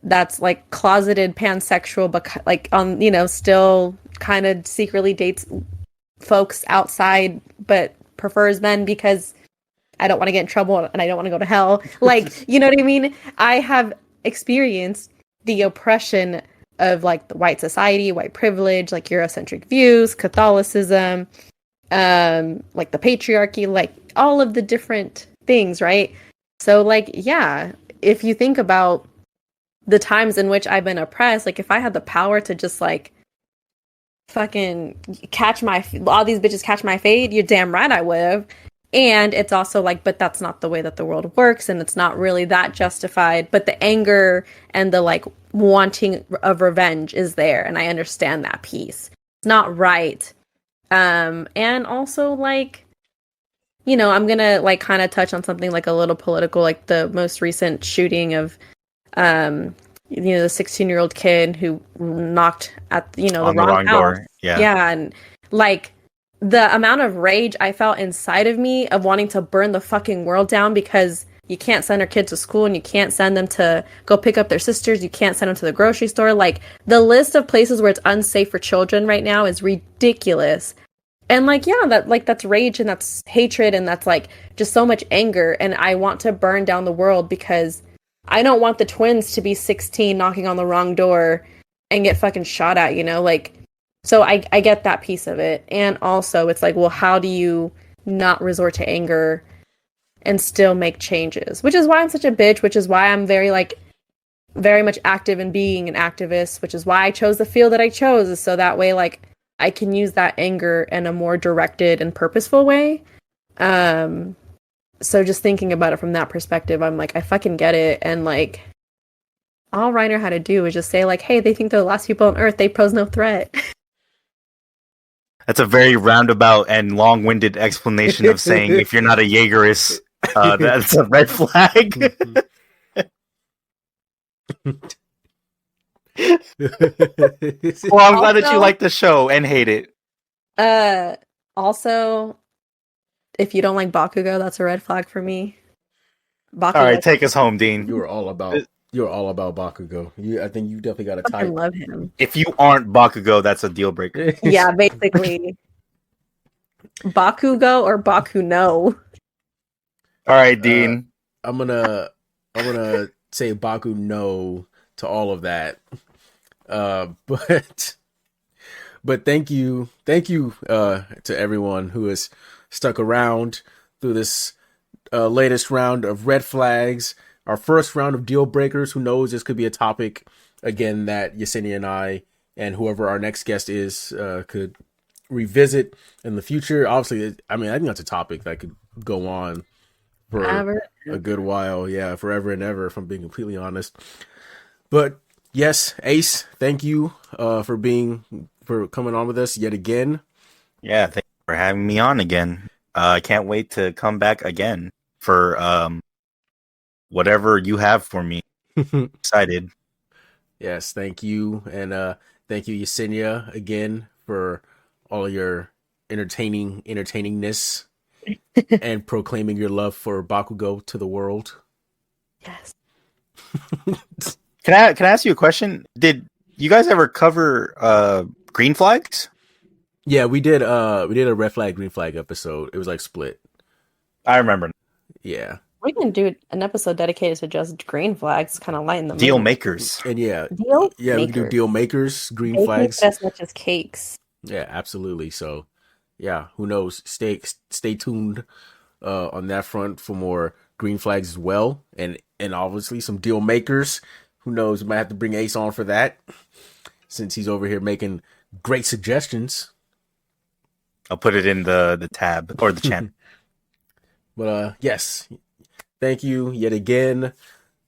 that's like closeted pansexual, but like on, still kind of secretly dates folks outside, but prefers men because I don't want to get in trouble and I don't want to go to hell. Like, you know what I mean? I have experienced the oppression of like the white society, white privilege, like Eurocentric views, Catholicism, like the patriarchy, like all of the different things, right? So like, yeah, if you think about the times in which I've been oppressed, like if I had the power to just like fucking all these bitches catch my fade, you're damn right I would have. And it's also like, but that's not the way that the world works, and it's not really that justified. But the anger and the like wanting of revenge is there, and I understand that piece. It's not right. And also like, I'm gonna like kind of touch on something like a little political, like the most recent shooting of the 16-year-old kid who knocked at the wrong house. Door. Yeah, and like the amount of rage I felt inside of me of wanting to burn the fucking world down because you can't send our kids to school and you can't send them to go pick up their sisters. You can't send them to the grocery store. Like the list of places where it's unsafe for children right now is ridiculous. And like, yeah, that's rage and that's hatred and that's like just so much anger. And I want to burn down the world because I don't want the twins to be 16 knocking on the wrong door and get fucking shot at, like. So I get that piece of it. And also it's like, well, how do you not resort to anger and still make changes? Which is why I'm such a bitch, which is why I'm very much active in being an activist, which is why I chose the field that I chose, is so that way like I can use that anger in a more directed and purposeful way. So just thinking about it from that perspective, I'm like, I fucking get it. And like all Reiner had to do was just say like, hey, they think they're the last people on Earth. They pose no threat. That's a very roundabout and long-winded explanation of saying if you're not a Jaegerist, that's a red flag. Well, I'm glad that you like the show and hate it. Also, if you don't like Bakugo, that's a red flag for me. Bakugo. All right, take us home, Dean. You're all about Bakugo. I think you definitely got a type. I love him. If you aren't Bakugo, that's a deal breaker. Yeah, basically. Bakugo or Bakuno. All right, Dean. I'm gonna say Baku no to all of that. But thank you to everyone who has stuck around through this latest round of red flags. Our first round of deal breakers. Who knows? This could be a topic again that Yesenia and I and whoever our next guest is could revisit in the future. Obviously, I think that's a topic that could go on for a good while. Yeah, forever and ever, if I'm being completely honest. But yes, Ace, thank you for coming on with us yet again. Yeah, thank you for having me on again. I can't wait to come back again for whatever you have for me. Excited. Yes, thank you. And thank you, Yesenia, again for all your entertainingness and proclaiming your love for Bakugo to the world. Yes. Can I ask you a question? Did you guys ever cover green flags? Yeah, we did a red flag, green flag episode. It was like split. I remember. Yeah. We can do an episode dedicated to just green flags, kind of lighten the mood. Deal makers. And we can do deal makers, green they flags. as much as cakes. Yeah, absolutely. So, yeah, who knows? Stay tuned on that front for more green flags as well, and obviously some deal makers. Who knows? We might have to bring Ace on for that, since he's over here making great suggestions. I'll put it in the tab or the channel. But yes, thank you yet again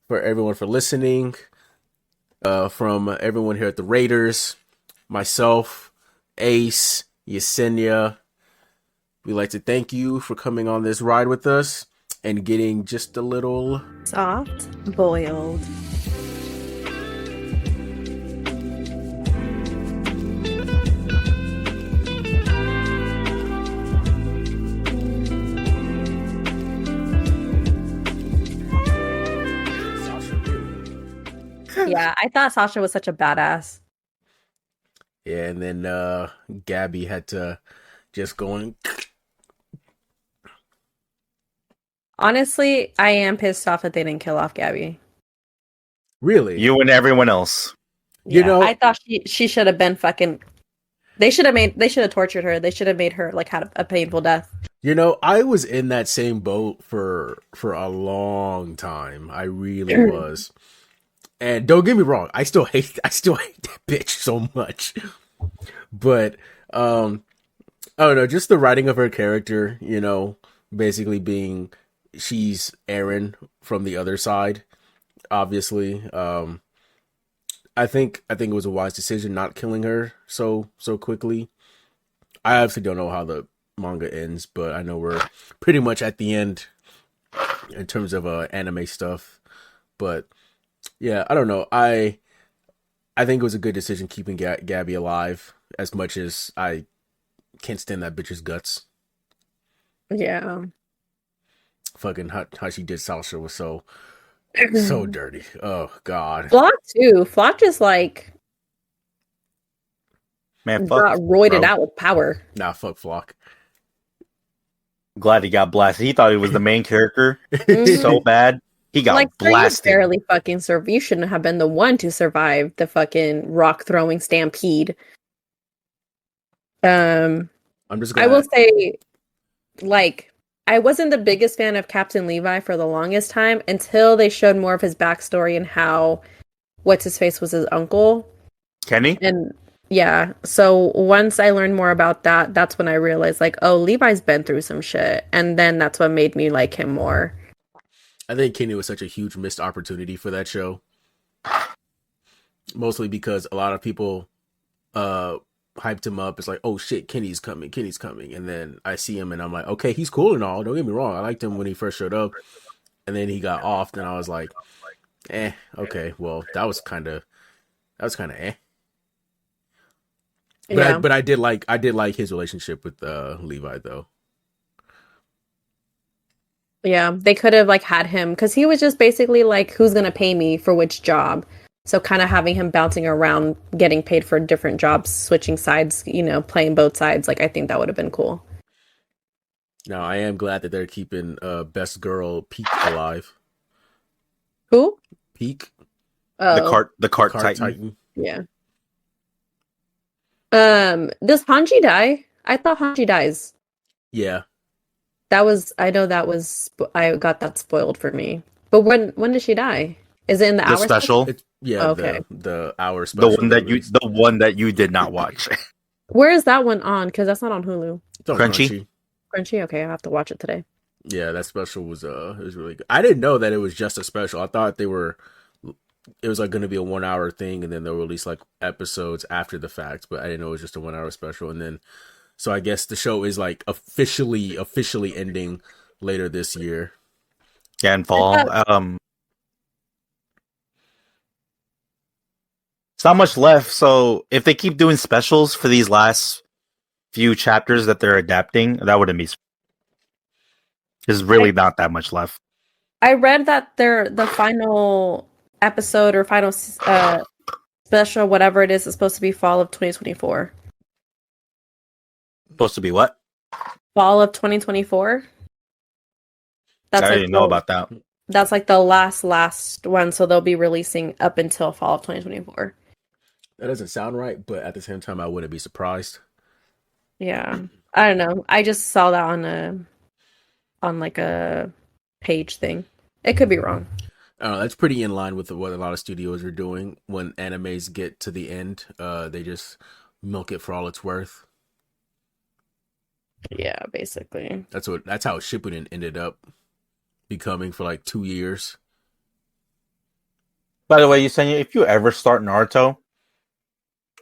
for everyone for listening. From everyone here at the Raiders, myself, Ace, Yesenia, we'd like to thank you for coming on this ride with us and getting just a little soft boiled. Yeah, I thought Sasha was such a badass. Yeah, and then Gabby had to just go in. Honestly, I am pissed off that they didn't kill off Gabby. Really? You and everyone else. You Yeah, know, I thought she should have been fucking. They should have tortured her. They should have made her like had a painful death. I was in that same boat for a long time. I really was. And don't get me wrong, I still hate that bitch so much. But I don't know, just the writing of her character, basically being she's Aaron from the other side, obviously. I think it was a wise decision not killing her so quickly. I obviously don't know how the manga ends, but I know we're pretty much at the end in terms of anime stuff. But yeah, I don't know. I think it was a good decision keeping Gabby alive, as much as I can't stand that bitch's guts. Yeah. Fucking how she did Sasha was so dirty. Oh god. Flock too. Flock just like Man, got fuck. roided Bro. out with power. Nah, fuck Flock. Glad he got blasted. He thought he was the main character Mhm. so bad. He got Like, sir, you blasted. barely fucking survived. You shouldn't have been the one to survive the fucking rock throwing stampede. I'm just I gonna. will say, like, I wasn't the biggest fan of Captain Levi for the longest time until they showed more of his backstory and how what's his face was his uncle. Kenny? And yeah, so once I learned more about that, that's when I realized, like, oh, Levi's been through some shit. And then that's what made me like him more. I think Kenny was such a huge missed opportunity for that show. Mostly because a lot of people hyped him up. It's like, oh shit, Kenny's coming. And then I see him and I'm like, okay, he's cool and all. Don't get me wrong. I liked him when he first showed up. And then he got off, and I was like, okay, well, that was kind of eh. But Yeah. I did like his relationship with Levi though. Yeah, they could have like had him because he was just basically like, who's gonna pay me for which job? So kind of having him bouncing around, getting paid for different jobs, switching sides, playing both sides. Like I think that would have been cool. Now I am glad that they're keeping best girl Peak alive. Who? Peak, Oh, The cart titan. yeah. Does Hanji die? I thought Hanji dies. Yeah. I know I got that spoiled for me. But when does she die? Is it in the The hour special. It's yeah, Okay. the hour special. The one that you did not watch. Where is that one on? Because that's not on Hulu. It's on Crunchy. Crunchy? Okay, I have to watch it today. Yeah, that special was it was really good. I didn't know that it was just a special. I thought it was like going to be a 1 hour thing, and then they'll release like episodes after the fact. But I didn't know it was just a 1 hour special. And then, so I guess the show is like officially ending later this year. Yeah, in fall. It's not much left. So if they keep doing specials for these last few chapters that they're adapting, that wouldn't be. There's really not that much left. I read that the final episode or final special, whatever it is supposed to be fall of 2024. Supposed to be what? Fall of 2024. That's I like didn't know about that. That's like the last one, so they'll be releasing up until fall of 2024. That doesn't sound right, but at the same time, I wouldn't be surprised. Yeah, I don't know. I just saw that on like a page thing. It could be wrong. I don't know, that's pretty in line with what a lot of studios are doing. When animes get to the end, they just milk it for all it's worth. Yeah, basically. That's how Shippuden ended up becoming for like 2 years. By the way, Yesenia, if you ever start Naruto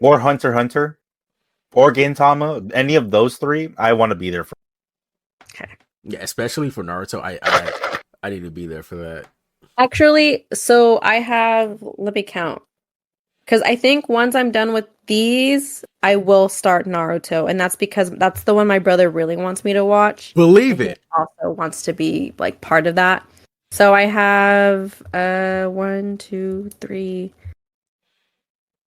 or Hunter x Hunter or Gintama, any of those three, I want to be there for. Okay. Yeah, especially for Naruto, I need to be there for that. Actually, so I have, let me count. Because I think once I'm done with these, I will start Naruto. And that's because that's the one my brother really wants me to watch. Believe He it. also wants to be like part of that. So I have 1, 2, 3,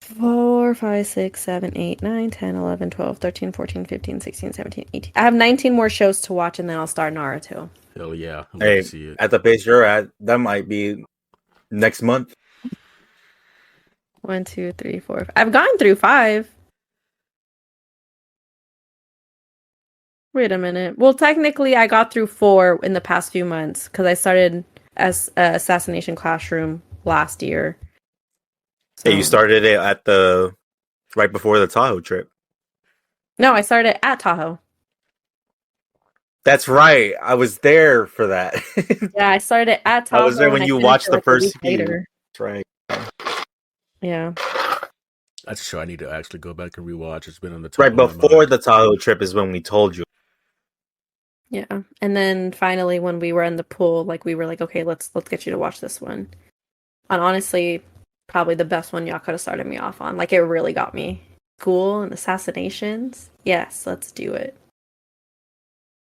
4, 5, 6, 7, 8, 9, 10, 11, 12, 13, 14, 15, 16, 17, 18. I have 19 more shows to watch and then I'll start Naruto. Hell yeah. I'd love Hey, to see it. at the pace you're at, that might be next month. 1, 2, 3, 4. I've gotten through 5. Wait a minute. Well, technically, I got through 4 in the past few months because I started as Assassination Classroom last year. Hey, you started it at the right before the Tahoe trip. No, I started at Tahoe. That's right. I was there for that. Yeah, I started at Tahoe. I was there when and you finished watched it, the like, a first week few. later. That's right. Yeah. That's a show I need to actually go back and rewatch. It's been on the top Right of my before mind. the Tahoe trip is when we told you. Yeah. And then finally when we were in the pool, like we were like, okay, let's get you to watch this one. And honestly, probably the best one y'all could have started me off on. Like it really got me. School and assassinations. Yes, let's do it.